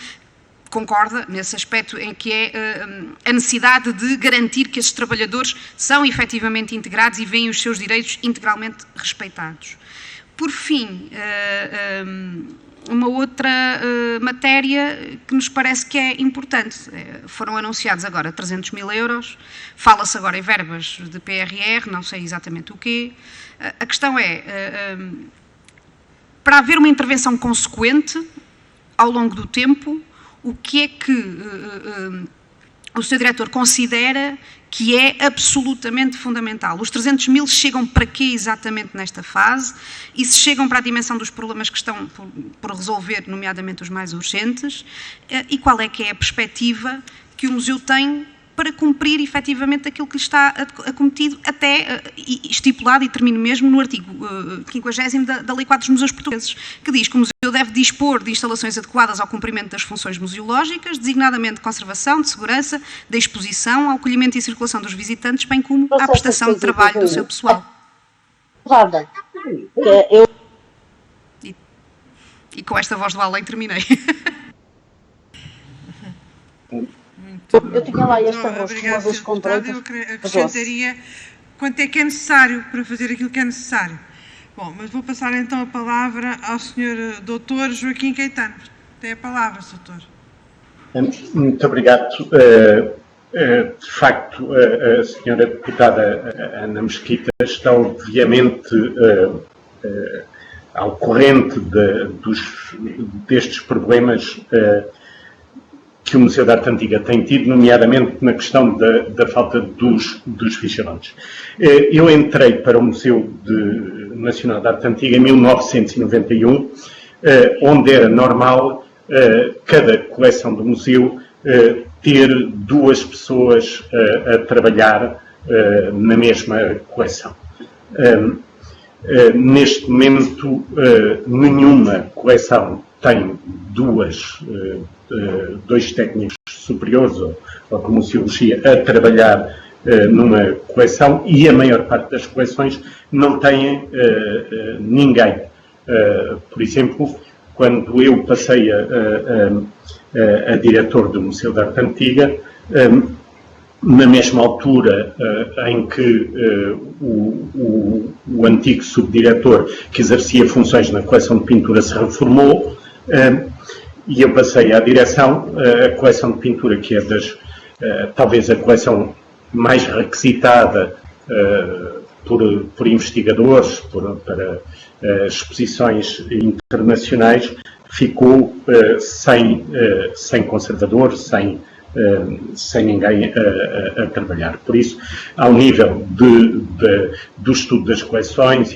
concorda nesse aspecto em que é a necessidade de garantir que esses trabalhadores são efetivamente integrados e veem os seus direitos integralmente respeitados. Por fim, uma outra matéria que nos parece que é importante. Foram anunciados agora 300 mil euros, fala-se agora em verbas de PRR, não sei exatamente o quê. A questão é, para haver uma intervenção consequente ao longo do tempo, o que é que o Sr. Diretor considera que é absolutamente fundamental? Os 300 mil chegam para quê exatamente nesta fase? E se chegam para a dimensão dos problemas que estão por resolver, nomeadamente os mais urgentes? E qual é que é a perspectiva que o Museu tem para cumprir efetivamente aquilo que lhe está acometido, até estipulado, e termino mesmo, no artigo 50º da Lei 4 dos Museus Portugueses, que diz que o Museu deve dispor de instalações adequadas ao cumprimento das funções museológicas, designadamente de conservação, de segurança, da exposição, ao acolhimento e circulação dos visitantes, bem como à prestação de trabalho do seu pessoal. E com esta voz do além terminei. Eu tinha lá esta voz, uma vez comprei. Eu acrescentaria quanto é que é necessário para fazer aquilo que é necessário. Bom, mas vou passar então a palavra ao Sr. Dr. Joaquim Caetano. Tem a palavra, Sr. Doutor. Muito obrigado. De facto, a senhora deputada Ana Mesquita está obviamente ao corrente destes problemas que o Museu da Arte Antiga tem tido, nomeadamente na questão da falta dos vigilantes. Eu entrei para o Museu Nacional da Arte Antiga em 1991, onde era normal cada coleção do museu ter duas pessoas a trabalhar na mesma coleção. Neste momento, nenhuma coleção tem dois técnicos superiores ou de museologia a trabalhar numa coleção, e a maior parte das coleções não têm ninguém. Por exemplo, quando eu passei a diretor do Museu da Arte Antiga, na mesma altura em que o antigo subdiretor, que exercia funções na coleção de pintura, se reformou, e eu passei à direção, a coleção de pintura, que é talvez a coleção mais requisitada por investigadores, para exposições internacionais, ficou sem conservador, sem ninguém a trabalhar. Por isso, ao nível do estudo das coleções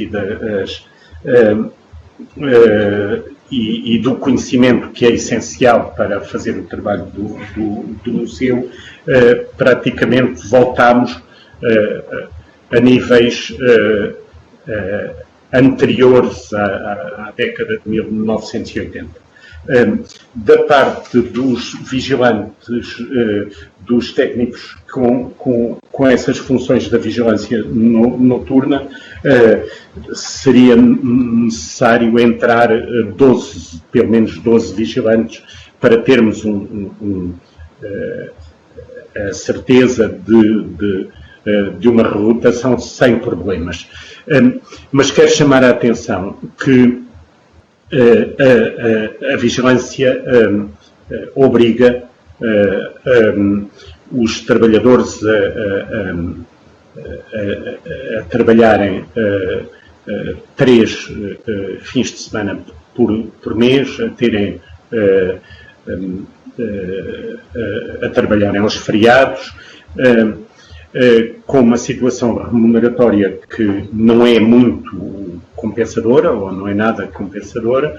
e do conhecimento que é essencial para fazer o trabalho do museu, praticamente voltámos a níveis anteriores à década de 1980. Da parte dos vigilantes, dos técnicos com essas funções da vigilância noturna, seria necessário entrar pelo menos 12 vigilantes para termos a certeza de uma rotação sem problemas. Mas quero chamar a atenção que a vigilância obriga os trabalhadores a trabalharem 3 fins de semana por mês, a trabalharem aos feriados, com uma situação remuneratória que não é muito compensadora, ou não é nada compensadora,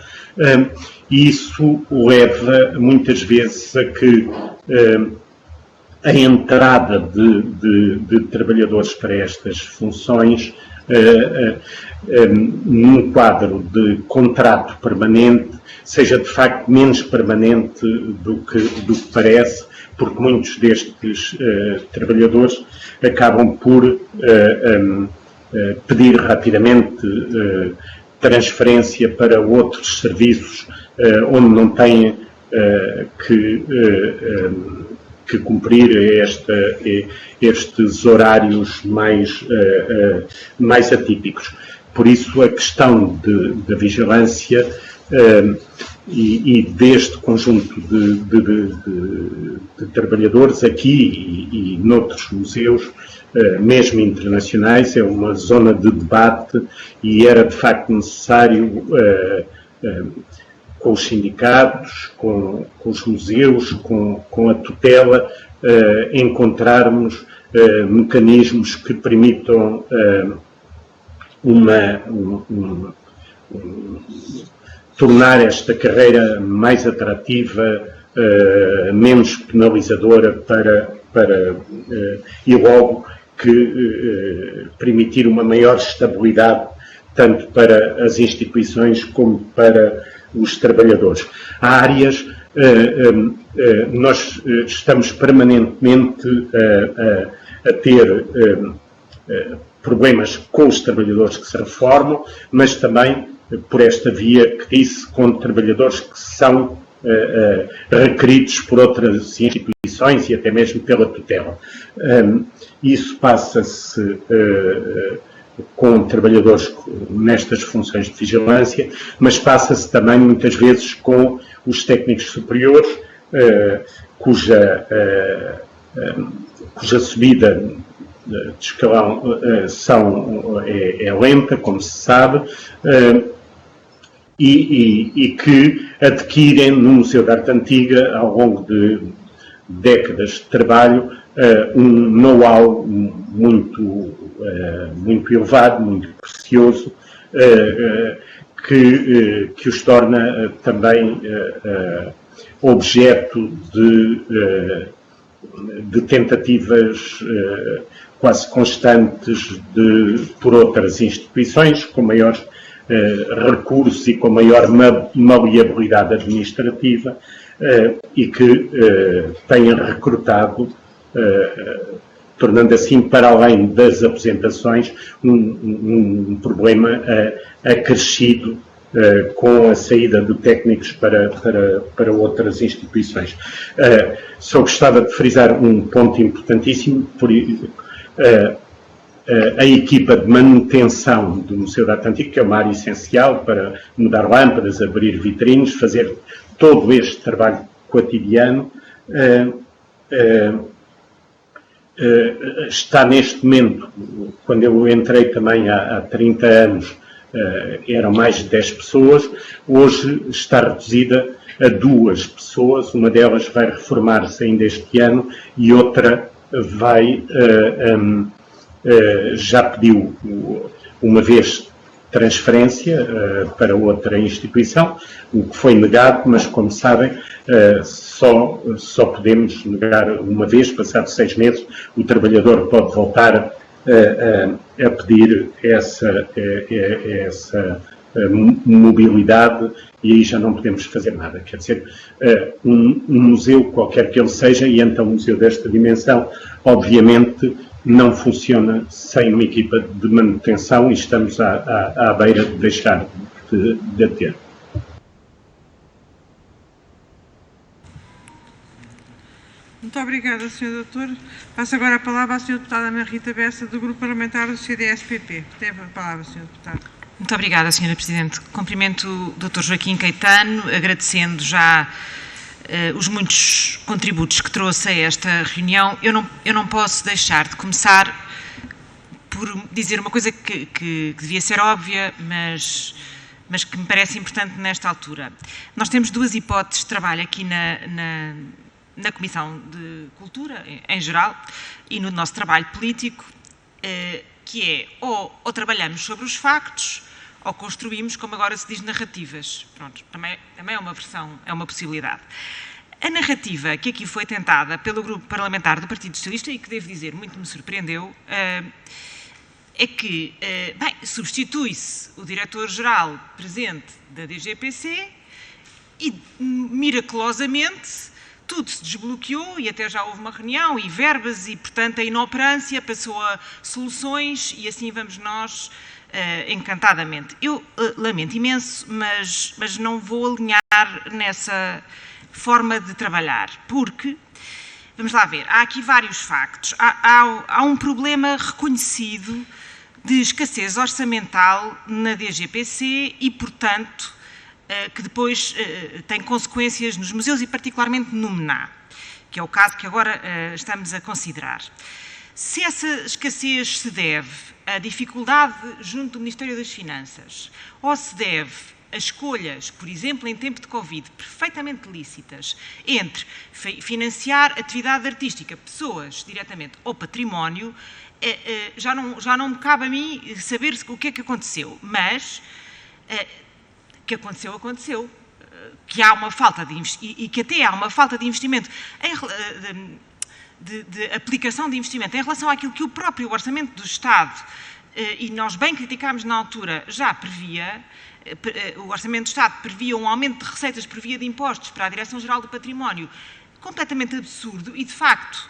e isso leva muitas vezes a que a entrada de trabalhadores para estas funções, num quadro de contrato permanente, seja de facto menos permanente do que parece, porque muitos destes trabalhadores acabam por pedir rapidamente transferência para outros serviços onde não têm que cumprir estes horários mais atípicos. Por isso, a questão da vigilância e deste conjunto de trabalhadores aqui e noutros museus, mesmo internacionais, é uma zona de debate, e era de facto necessário, com os sindicatos, com os museus, com a tutela, encontrarmos mecanismos que permitam tornar esta carreira mais atrativa, menos penalizadora e logo que permitir uma maior estabilidade tanto para as instituições como para os trabalhadores. Há áreas, nós estamos permanentemente a ter problemas com os trabalhadores que se reformam, mas também por esta via que disse, com trabalhadores que são requeridos por outras instituições e até mesmo pela tutela. Isso passa-se com trabalhadores nestas funções de vigilância, mas passa-se também muitas vezes com os técnicos superiores, cuja subida de escalão é lenta, como se sabe, e que adquirem no Museu da Arte Antiga, ao longo de décadas de trabalho, um know-how muito elevado, muito precioso, que os torna também quase quase constantes por outras instituições, com maiores recursos e com maior maleabilidade administrativa, e que têm recrutado, tornando assim, para além das apresentações, problema acrescido com a saída de técnicos para outras instituições. Só gostava de frisar um ponto importantíssimo. A equipa de manutenção do Museu da Arte Antiga, que é uma área essencial para mudar lâmpadas, abrir vitrines, fazer todo este trabalho cotidiano, está neste momento, quando eu entrei também há 30 anos, eram mais de 10 pessoas, hoje está reduzida a 2 pessoas, uma delas vai reformar-se ainda este ano e outra vai, já pediu uma vez transferência para outra instituição, o que foi negado, mas como sabem, só podemos negar uma vez, passados 6 meses, o trabalhador pode voltar a pedir essa mobilidade e aí já não podemos fazer nada. Quer dizer, um museu, qualquer que ele seja, e então um museu desta dimensão, obviamente não funciona sem uma equipa de manutenção e estamos à beira de deixar de a ter. Muito obrigada, Sr. Doutor. Passo agora a palavra à Sra. Deputada Ana Rita Bessa, do Grupo Parlamentar do CDS-PP. Tem a palavra, Sra. Deputada. Muito obrigada, Sra. Presidente. Cumprimento o Dr. Joaquim Caetano, agradecendo já os muitos contributos que trouxe a esta reunião. Eu não posso deixar de começar por dizer uma coisa que devia ser óbvia, mas que me parece importante nesta altura. Nós temos 2 hipóteses de trabalho aqui na Comissão de Cultura, em geral, e no nosso trabalho político, que é ou trabalhamos sobre os factos ou construímos, como agora se diz, narrativas. Pronto, também é uma versão, é uma possibilidade. A narrativa que aqui foi tentada pelo Grupo Parlamentar do Partido Socialista, e que devo dizer muito me surpreendeu, é que, substitui-se o diretor-geral presente da DGPC e, miraculosamente, tudo se desbloqueou e até já houve uma reunião e verbas e, portanto, a inoperância passou a soluções e assim vamos nós encantadamente. Eu lamento imenso, mas não vou alinhar nessa forma de trabalhar, porque, vamos lá ver, há aqui vários factos. Há um problema reconhecido de escassez orçamental na DGPC e, portanto, que depois tem consequências nos museus e particularmente no MENA, que é o caso que agora estamos a considerar. Se essa escassez se deve à dificuldade junto do Ministério das Finanças ou se deve a escolhas, por exemplo, em tempo de Covid, perfeitamente lícitas, entre financiar atividade artística, pessoas diretamente ou património, já não me cabe a mim saber o que é que aconteceu, mas que aconteceu, que há uma falta e que até há uma falta de investimento, de aplicação de investimento em relação àquilo que o próprio Orçamento do Estado, e nós bem criticámos na altura, já previa. O Orçamento do Estado previa um aumento de receitas por via de impostos para a Direção-Geral do Património completamente absurdo e, de facto,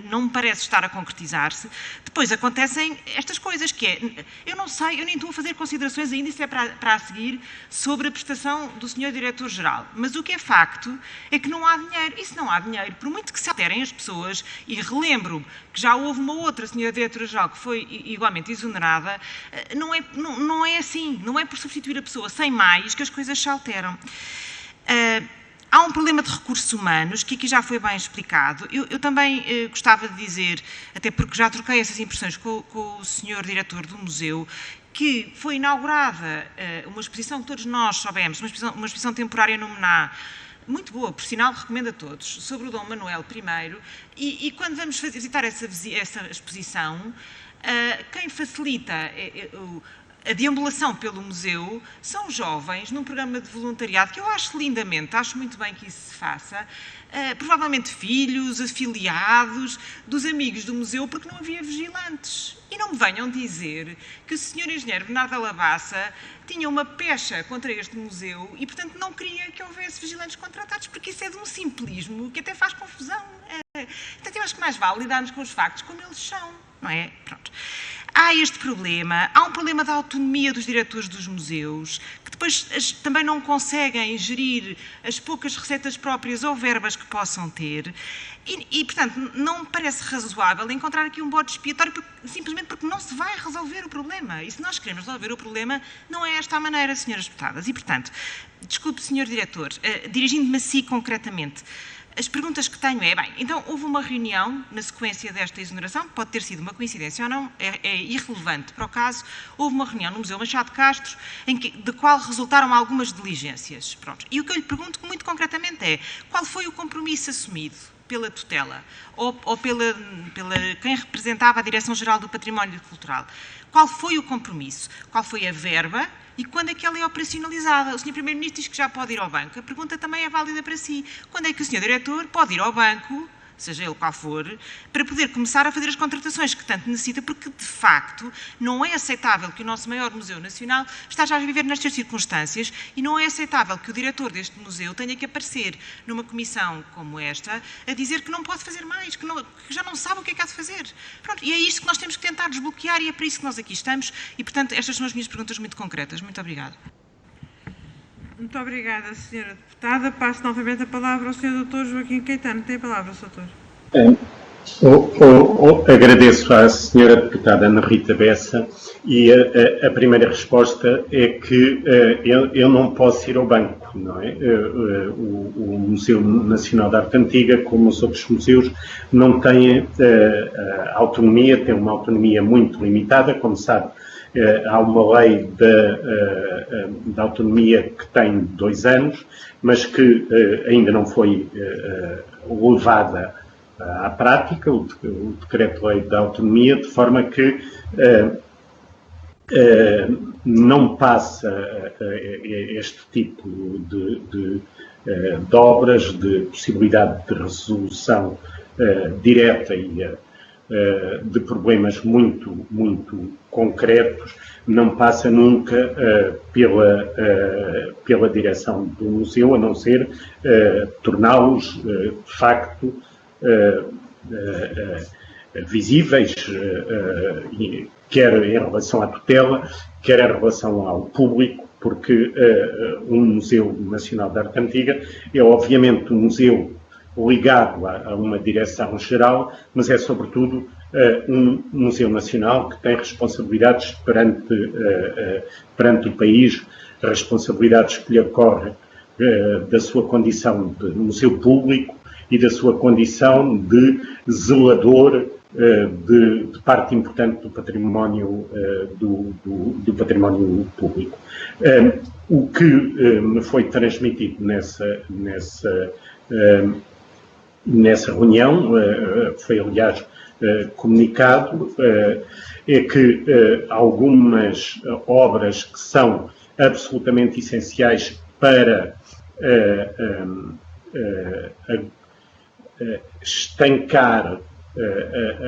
não me parece estar a concretizar-se. Depois acontecem estas coisas, que é, eu não sei, eu nem estou a fazer considerações ainda, isso é para a seguir, sobre a prestação do Sr. Diretor-Geral. Mas o que é facto é que não há dinheiro. E se não há dinheiro, por muito que se alterem as pessoas, e relembro que já houve uma outra Sra. Diretora-Geral que foi igualmente exonerada, não é assim, não é por substituir a pessoa sem mais que as coisas se alteram. Há um problema de recursos humanos, que aqui já foi bem explicado. Eu também gostava de dizer, até porque já troquei essas impressões com o Sr. Diretor do Museu, que foi inaugurada uma exposição que todos nós soubemos, uma exposição temporária no MENA, muito boa, por sinal, recomendo a todos, sobre o Dom Manuel I, e quando vamos visitar essa exposição, quem facilita a deambulação pelo museu são jovens num programa de voluntariado que eu acho lindamente, acho muito bem que isso se faça, provavelmente filhos, afiliados, dos amigos do museu, porque não havia vigilantes. E não me venham dizer que o Sr. Engenheiro Bernardo Alabassa tinha uma pecha contra este museu e, portanto, não queria que houvesse vigilantes contratados, porque isso é de um simplismo que até faz confusão. Portanto, eu acho que mais vale lidarmos com os factos como eles são, não é? Pronto. Há este problema, há um problema da autonomia dos diretores dos museus, que depois também não conseguem gerir as poucas receitas próprias ou verbas que possam ter e portanto, não me parece razoável encontrar aqui um bode expiatório simplesmente porque não se vai resolver o problema. E se nós queremos resolver o problema, não é esta a maneira, senhoras deputadas. E, portanto, desculpe, senhor diretor, dirigindo-me a si concretamente, as perguntas que tenho é, bem, então houve uma reunião na sequência desta exoneração, pode ter sido uma coincidência ou não, é irrelevante para o caso, houve uma reunião no Museu Machado de Castro, de qual resultaram algumas diligências. Pronto. E o que eu lhe pergunto muito concretamente é, qual foi o compromisso assumido pela tutela ou pela quem representava a Direção-Geral do Património Cultural? Qual foi o compromisso? Qual foi a verba? E quando é que ela é operacionalizada? O Sr. Primeiro-Ministro diz que já pode ir ao banco. A pergunta também é válida para si. Quando é que o Sr. Diretor pode ir ao banco, seja ele qual for, para poder começar a fazer as contratações que tanto necessita, porque, de facto, não é aceitável que o nosso maior Museu Nacional esteja a viver nestas circunstâncias e não é aceitável que o diretor deste museu tenha que aparecer numa comissão como esta a dizer que não pode fazer mais, que já não sabe o que é que há de fazer. Pronto, e é isto que nós temos que tentar desbloquear e é para isso que nós aqui estamos e, portanto, estas são as minhas perguntas muito concretas. Muito obrigada. Muito obrigada, Sra. Deputada. Passo novamente a palavra ao Sr. Dr. Joaquim Caetano. Tem a palavra, Sr. Doutor. Agradeço à Sra. Deputada Ana Rita Bessa e a primeira resposta é que eu não posso ir ao banco, não é? O Museu Nacional de Arte Antiga, como os outros museus, não tem autonomia, tem uma autonomia muito limitada, como sabe. Há uma lei da autonomia que tem 2 anos, mas que ainda não foi levada à prática, o Decreto-Lei da Autonomia, de forma que não passa este tipo de obras, de possibilidade de resolução direta e de problemas muito concretos, não passa nunca pela direção do museu, a não ser torná-los, de facto, visíveis, quer em relação à tutela, quer em relação ao público, porque um Museu Nacional de Arte Antiga é, obviamente, um museu ligado a uma direção geral, mas é, sobretudo, um museu nacional que tem responsabilidades perante o país, responsabilidades que lhe ocorrem da sua condição de museu público e da sua condição de zelador de parte importante do património, do património público. O que me foi transmitido nessa reunião, foi aliás comunicado, é que algumas obras que são absolutamente essenciais para estancar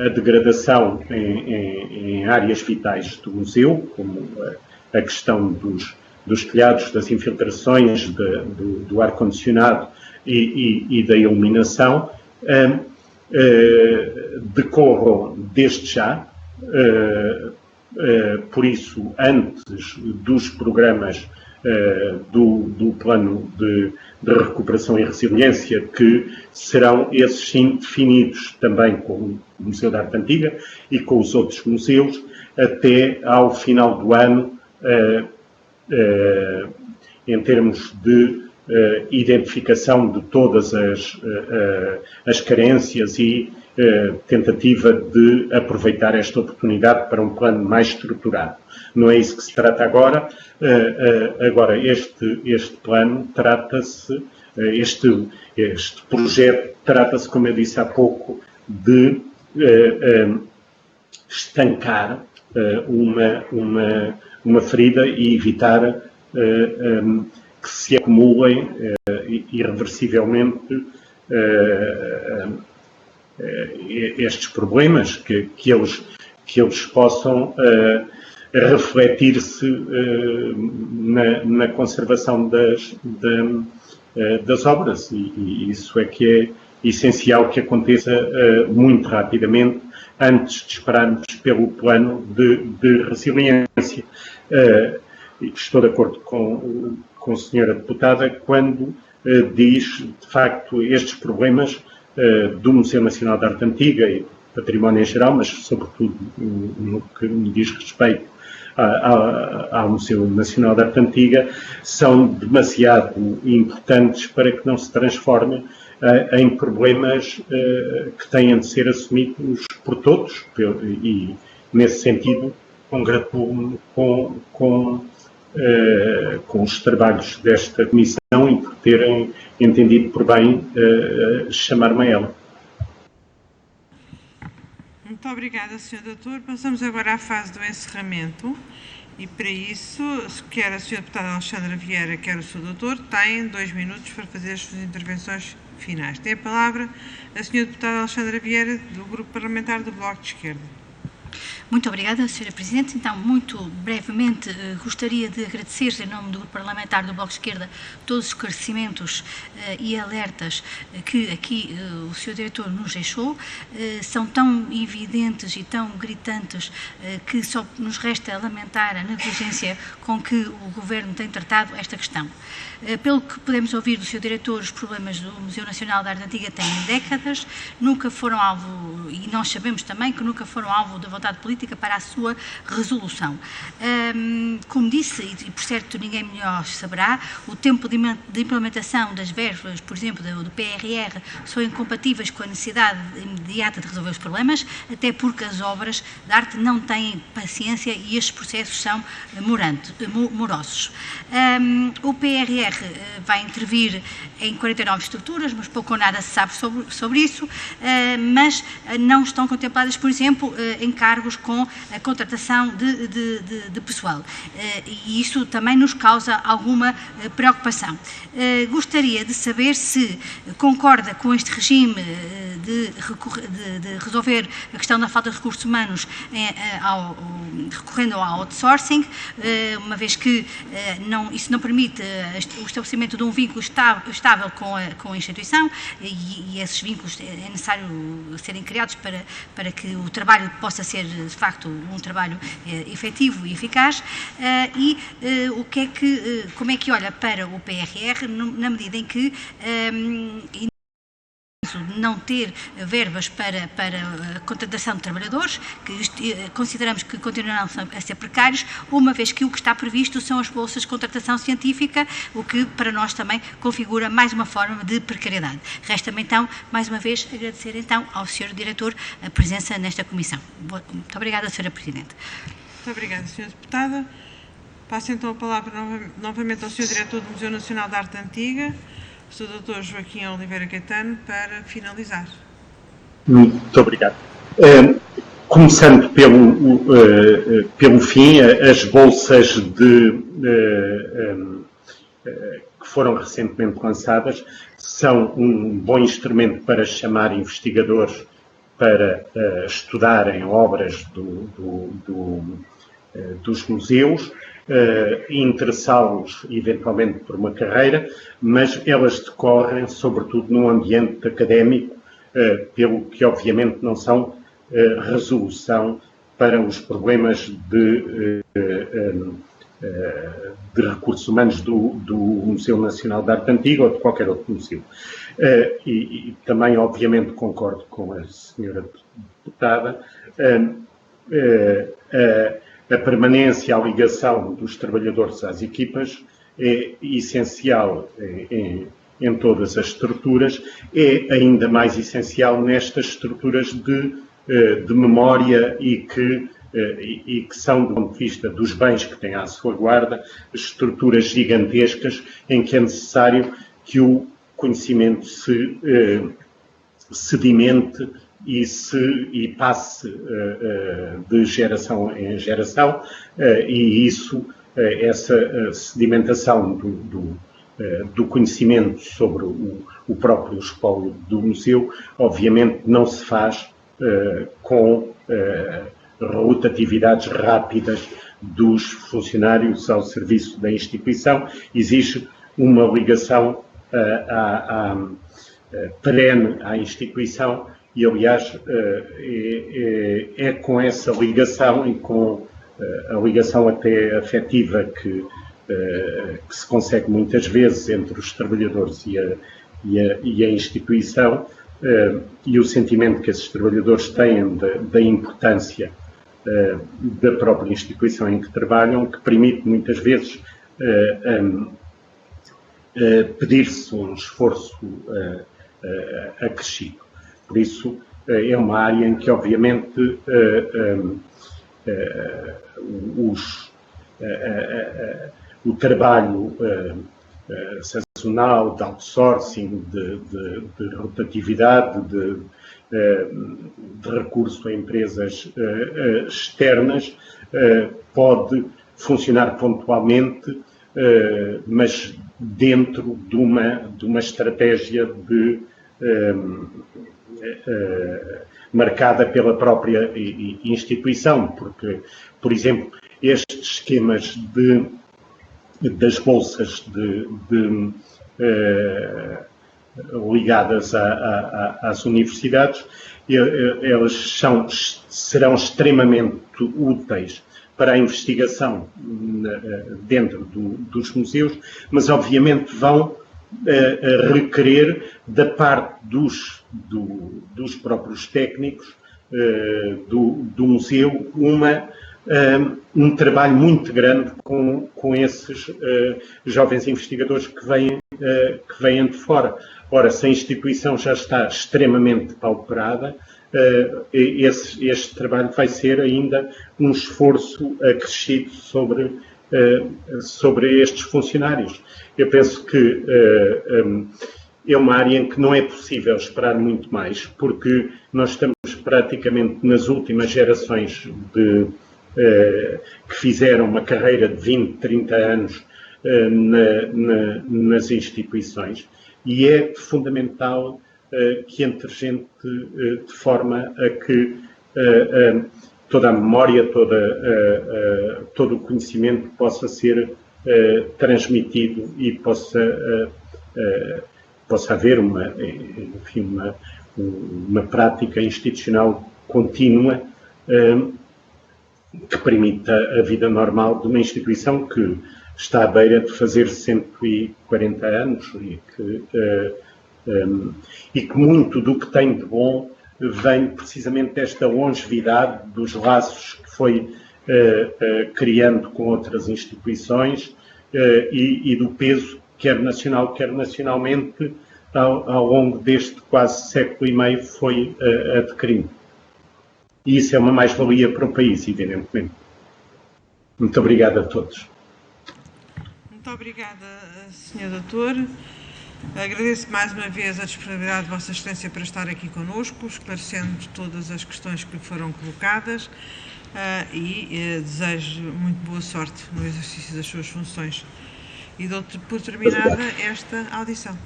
a degradação em áreas vitais do museu, como a questão dos telhados, das infiltrações, do ar-condicionado e da iluminação, decorram desde já, por isso, antes dos programas do plano de recuperação e resiliência, que serão, esses sim, definidos também com o Museu da Arte Antiga e com os outros museus, até ao final do ano, em termos de identificação de todas as carências e tentativa de aproveitar esta oportunidade para um plano mais estruturado. Não é isso que se trata agora. Agora, este plano trata-se, este projeto trata-se, como eu disse há pouco, de estancar uma ferida e evitar que se acumulem irreversivelmente estes problemas, que eles possam refletir-se na conservação das obras, e isso é que é essencial que aconteça muito rapidamente, antes de esperarmos pelo plano de resiliência. Estou de acordo com a senhora deputada quando diz, de facto, estes problemas do Museu Nacional de Arte Antiga e património em geral, mas sobretudo no que me diz respeito ao Museu Nacional de Arte Antiga, são demasiado importantes para que não se transformem em problemas que tenham de ser assumidos por todos, e nesse sentido congratulo-me com os trabalhos desta comissão e por terem entendido por bem chamar-me a ela. Muito obrigada, Sr. Doutor. Passamos agora à fase do encerramento e, para isso, quer a Sra. Deputada Alexandra Vieira, quer o Sr. Doutor, têm 2 minutos para fazer as suas intervenções finais. Tem a palavra a Sra. Deputada Alexandra Vieira, do Grupo Parlamentar do Bloco de Esquerda. Muito obrigada, Sra. Presidente. Então, muito brevemente, gostaria de agradecer, em nome do Grupo Parlamentar do Bloco de Esquerda, todos os esclarecimentos e alertas que aqui o Sr. Diretor nos deixou. São tão evidentes e tão gritantes que só nos resta lamentar a negligência com que o Governo tem tratado esta questão. Pelo que podemos ouvir do Sr. Diretor, os problemas do Museu Nacional de Arte Antiga têm décadas, nunca foram alvo, e nós sabemos também que nunca foram alvo da vontade política para a sua resolução. Como disse, e por certo ninguém melhor saberá, o tempo de implementação das verbas, por exemplo, do PRR, são incompatíveis com a necessidade imediata de resolver os problemas, até porque as obras de arte não têm paciência e estes processos são morosos. O PRR vai intervir em 49 estruturas, mas pouco ou nada se sabe sobre isso, mas não estão contempladas, por exemplo, encargos com a contratação de pessoal. E isso também nos causa alguma preocupação. Gostaria de saber se concorda com este regime de resolver a questão da falta de recursos humanos recorrendo ao outsourcing, uma vez que isso não permite o estabelecimento de um vínculo estável com a instituição, e esses vínculos é necessário serem criados para que o trabalho possa ser, de facto, um trabalho efetivo e eficaz. Como é que olha para o PRR na medida em que não ter verbas para a contratação de trabalhadores, que consideramos que continuarão a ser precários, uma vez que o que está previsto são as bolsas de contratação científica, o que para nós também configura mais uma forma de precariedade. Resta-me então, mais uma vez, agradecer então ao Sr. Diretor a presença nesta comissão. Muito obrigada, Sra. Presidente. Muito obrigada, Sra. Deputada. Passo então a palavra novamente ao Sr. Diretor do Museu Nacional de Arte Antiga, o Sr. Dr. Joaquim Oliveira Caetano, para finalizar. Muito obrigado. Começando pelo fim, as bolsas que foram recentemente lançadas são um bom instrumento para chamar investigadores para estudarem obras dos museus, interessá-los eventualmente por uma carreira, mas elas decorrem sobretudo num ambiente académico, pelo que obviamente não são resolução para os problemas de recursos humanos do Museu Nacional de Arte Antiga ou de qualquer outro museu. E também obviamente concordo com a senhora deputada, a permanência, a ligação dos trabalhadores às equipas é essencial em todas as estruturas, é ainda mais essencial nestas estruturas de memória e que são, do ponto de vista dos bens que têm à sua guarda, estruturas gigantescas em que é necessário que o conhecimento se sedimente e passe de geração em geração, e essa sedimentação do conhecimento sobre o próprio espólio do museu, obviamente não se faz com rotatividades rápidas dos funcionários ao serviço da instituição, exige uma ligação perene à instituição e, aliás, é com essa ligação e com a ligação até afetiva que se consegue muitas vezes entre os trabalhadores e a instituição, e o sentimento que esses trabalhadores têm da importância da própria instituição em que trabalham, que permite muitas vezes pedir-se um esforço acrescido. Por isso, é uma área em que, obviamente, o trabalho sazonal, de outsourcing, de rotatividade, de recurso a empresas externas, pode funcionar pontualmente, mas dentro de uma estratégia marcada pela própria instituição, porque, por exemplo, estes esquemas das bolsas ligadas às universidades, elas serão extremamente úteis para a investigação dentro dos museus, mas obviamente vão requerer da parte dos próprios técnicos do museu um trabalho muito grande com esses jovens investigadores que vêm de fora. Ora, se a instituição já está extremamente pauperada, este trabalho vai ser ainda um esforço acrescido sobre estes funcionários. Eu penso que é uma área em que não é possível esperar muito mais, porque nós estamos praticamente nas últimas gerações que fizeram uma carreira de 20, 30 anos nas instituições, e é fundamental que entre gente de forma a que toda a memória, todo o conhecimento possa ser transmitido e possa haver uma prática institucional contínua que permita a vida normal de uma instituição que está à beira de fazer 140 anos e que muito do que tem de bom vem precisamente desta longevidade dos laços que foi criando com outras instituições e do peso, quer nacional, quer nacionalmente, ao longo deste quase século e meio foi adquirindo. E isso é uma mais-valia para o país, evidentemente. Muito obrigado a todos. Muito obrigada, Sr. Doutor. Agradeço mais uma vez a disponibilidade de Vossa Excelência para estar aqui connosco, esclarecendo todas as questões que lhe foram colocadas e desejo muito boa sorte no exercício das suas funções. E dou por terminada esta audição.